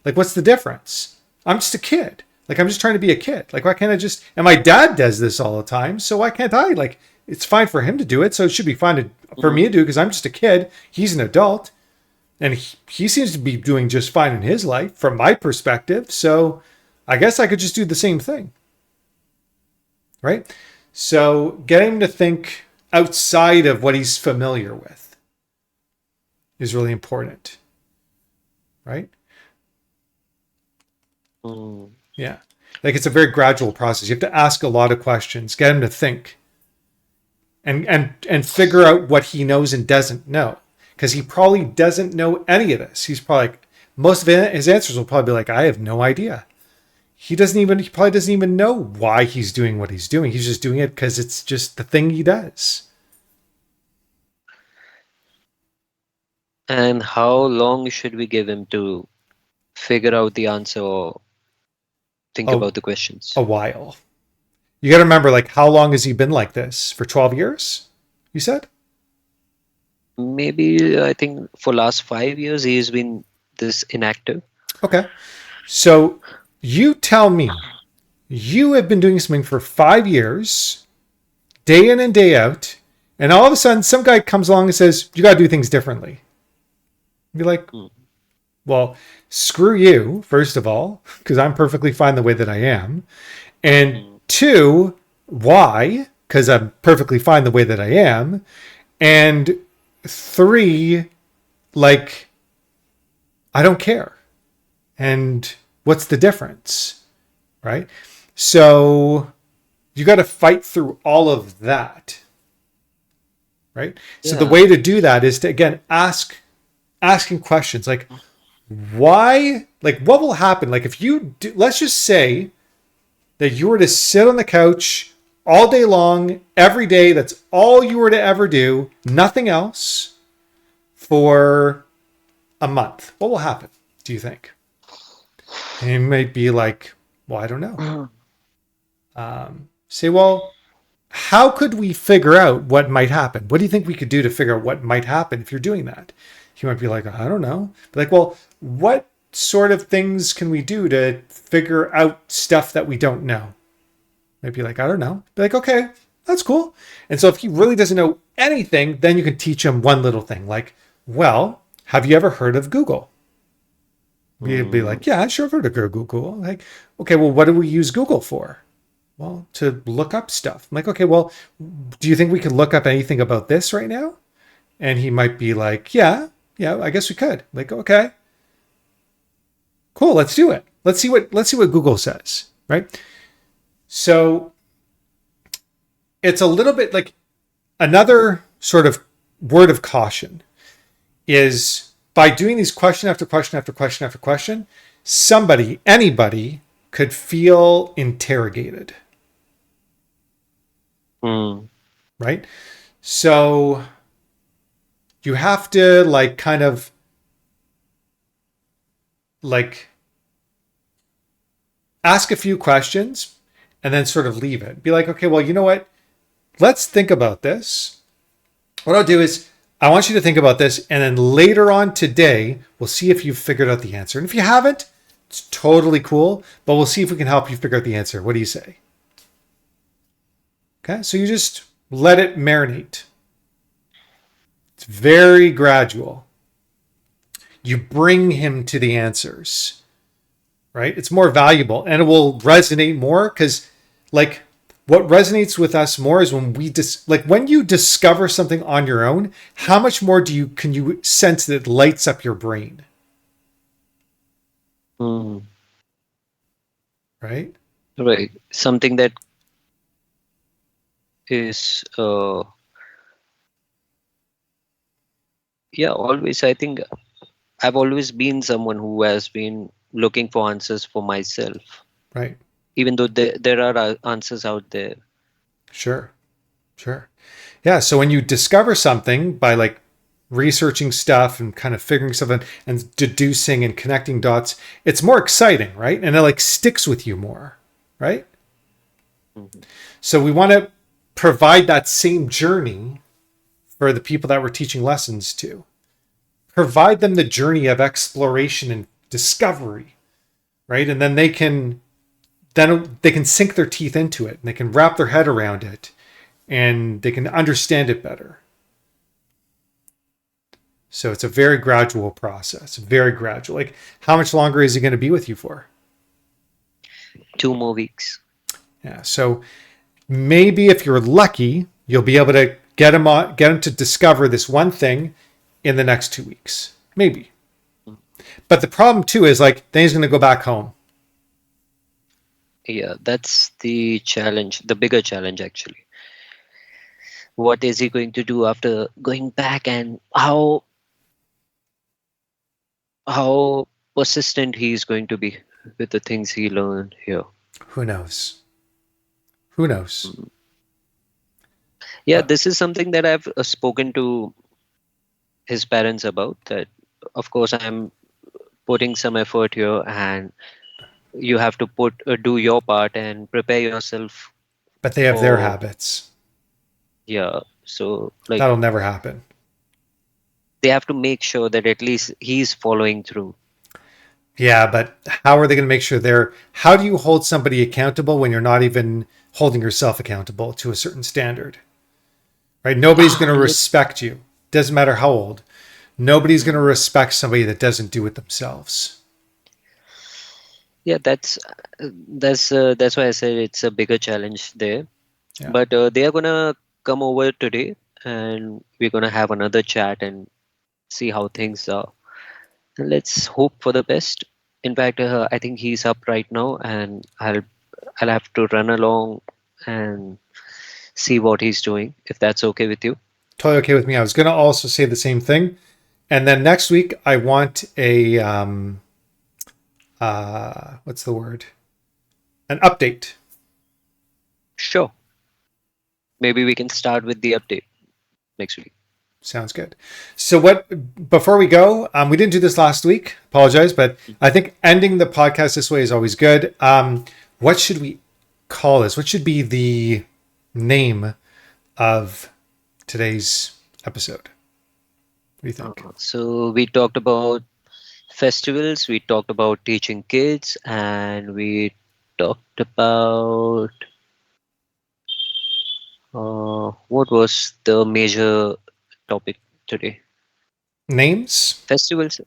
Like what's the difference? I'm just a kid. Like I'm just trying to be a kid. Like why can't I just? And my dad does this all the time, so why can't I? Like it's fine for him to do it, so it should be fine for me Mm. to do because I'm just a kid. He's an adult and he seems to be doing just fine in his life from my perspective. So I guess I could just do the same thing, right? So getting him to think outside of what he's familiar with is really important, right? Mm. Yeah. Like it's a very gradual process. You have to ask a lot of questions, get him to think, and figure out what he knows and doesn't know, because he probably doesn't know any of this. He's probably like, most of his answers will probably be like, I have no idea. He probably doesn't even know why he's doing what he's doing. He's just doing it because it's just the thing he does. And how long should we give him to figure out the answer or think Oh. about the questions? A while. You got to remember, like, how long has he been like this? For 12 years, you said? Maybe I think for last 5 years he has been this inactive. Okay. So you tell me, you have been doing something for 5 years, day in and day out, and all of a sudden some guy comes along and says, you got to do things differently. Be like, well, screw you, first of all, because I'm perfectly fine the way that I am. And two, why? Because I'm perfectly fine the way that I am. And three, like, I don't care. And what's the difference? Right? So you got to fight through all of that. Right? So the way to do that is to, again, asking questions like, why? Like, what will happen? Like, if you do, let's just say that you were to sit on the couch all day long, every day, that's all you were to ever do, nothing else, for a month. What will happen, do you think? And you might be like, well, I don't know. Say, well, how could we figure out what might happen? What do you think we could do to figure out what might happen if you're doing that? You might be like, I don't know. Be like, well, what sort of things can we do to figure out stuff that we don't know? Might be like, I don't know. Be like, okay, that's cool. And so if he really doesn't know anything, then you can teach him one little thing. Like, well, have you ever heard of Google? You'd be like, yeah, sure, I've heard of Google. Like, okay, well, what do we use Google for? Well, to look up stuff. I'm like, okay, well, do you think we could look up anything about this right now? And he might be like, yeah, I guess we could. Like, okay, cool, let's do it. Let's see what Google says, right? So it's a little bit like, another sort of word of caution is, by doing these question after question after question after question, anybody could feel interrogated. Right? So you have to like kind of like ask a few questions and then sort of leave it. Be like, okay, well, you know what? Let's think about this. What I'll do is, I want you to think about this, and then later on today, we'll see if you've figured out the answer. And if you haven't, it's totally cool, but we'll see if we can help you figure out the answer. What do you say? Okay, so you just let it marinate. It's very gradual. You bring him to the answers, right? It's more valuable, and it will resonate more, because like, what resonates with us more is when when you discover something on your own, how much more can you sense that it lights up your brain? Right? Right. Something that is always, I think I've always been someone who has been looking for answers for myself. Right. Even though there are answers out there. Sure. Yeah. So when you discover something by like researching stuff and kind of figuring something and deducing and connecting dots, it's more exciting, right? And it like sticks with you more, right? So we want to provide that same journey for the people that we're teaching lessons to. Provide them the journey of exploration and discovery, right? And then they can sink their teeth into it, and they can wrap their head around it, and they can understand it better. So it's a very gradual process, very gradual. Like, how much longer is he going to be with you for? 2 more weeks. Yeah. So maybe if you're lucky, you'll be able to get him to discover this one thing in the next 2 weeks, maybe. But the problem too is, like, then he's going to go back home. Yeah, that's the challenge, the bigger challenge actually. What is he going to do after going back, and how persistent he is going to be with the things he learned here. Who knows? Who knows? Mm. Yeah, Uh, this is something that I've spoken to his parents about. That, of course, I'm putting some effort here, and you have to do your part and prepare yourself but they have their for. habits. Yeah. So, like, That'll never happen. they have to make sure that at least he's following through. Yeah, but how are they going to make sure they're? How do you hold somebody accountable when you're not even holding yourself accountable to a certain standard? Right? Nobody's going to Look. respect you. Doesn't matter how old. Nobody's going to respect somebody that doesn't do it themselves. Yeah, that's why I said it's a bigger challenge there. Yeah. But they are gonna come over today, and we're gonna have another chat and see how things are. And let's hope for the best. In fact, I think he's up right now, and I'll have to run along and see what he's doing, if that's okay with you. Totally okay with me. I was going to also say the same thing. And then next week, I want a what's the word? An update. Sure. Maybe we can start with the update next week. Sounds good. So what? Before we go, we didn't do this last week. Apologize, but I think ending the podcast this way is always good. What should we call this? What should be the name of today's episode? What do you think? So we talked about festivals, we talked about teaching kids, and we talked about what was the major topic today? Names, Festivals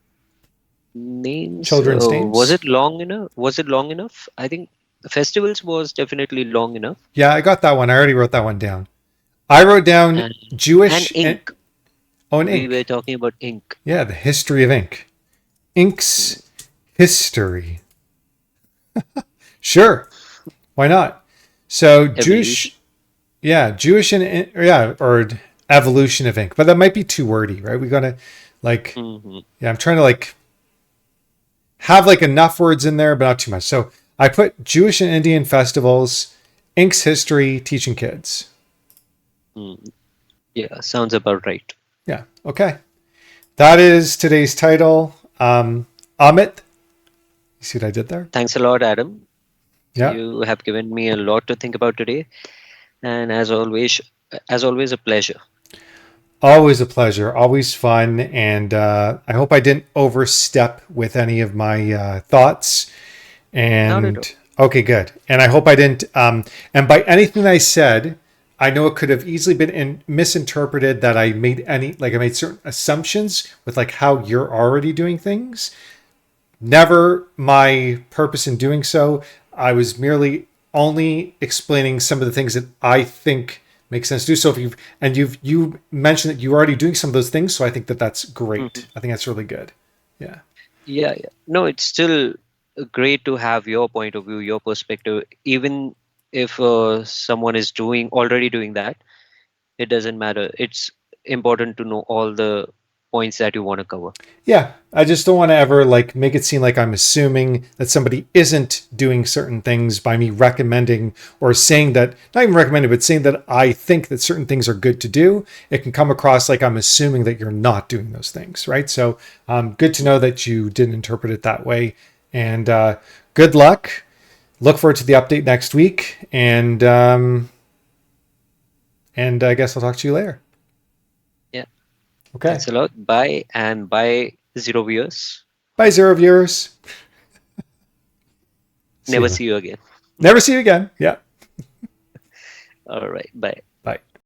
names. children's Was names. it long enough? Was it long enough? I think festivals was definitely long enough. Yeah, I got that one. I already wrote that one down. I wrote down And Jewish and ink. oh, and We ink. were talking about ink. Yeah, the history of ink. Ink's history. Sure, why not? So Evolution. Jewish, yeah, Jewish and yeah, or evolution of ink, but that might be too wordy, right? We gotta like, Hmm. yeah, I'm trying to like have like enough words in there, but not too much. So I put Jewish and Indian festivals, ink's history, teaching kids. Mm. Yeah, sounds about right. Yeah, okay. That is today's title. Amit, you see what I did there? Thanks a lot, Adam. Yeah. You have given me a lot to think about today, and as always, a pleasure. Always a pleasure, always fun, and I hope I didn't overstep with any of my thoughts. Not at all. And okay, good. And I hope I didn't. And by anything I said, I know it could have easily been misinterpreted that I made I made certain assumptions with like how you're already doing things. Never my purpose in doing so. I was merely only explaining some of the things that I think make sense to do. So if you mentioned that you're already doing some of those things, so I think that that's Mhm. great. I think that's really good. Yeah. Yeah, yeah. No, it's still great to have your point of view, your perspective, even if someone is already doing that. It doesn't matter. It's important to know all the points that you want to cover. Yeah, I just don't want to ever like make it seem like I'm assuming that somebody isn't doing certain things by me recommending or saying that, not even recommending, but saying that I think that certain things are good to do. It can come across like I'm assuming that you're not doing those things, right? So good to know that you didn't interpret it that way. And good luck. Look forward to the update next week. And I guess I'll talk to you later. Yeah. Okay. Thanks a lot. Bye, and bye, zero viewers. Bye, zero viewers. See Never you. see you again. Never see you again. Yeah. All right. Bye.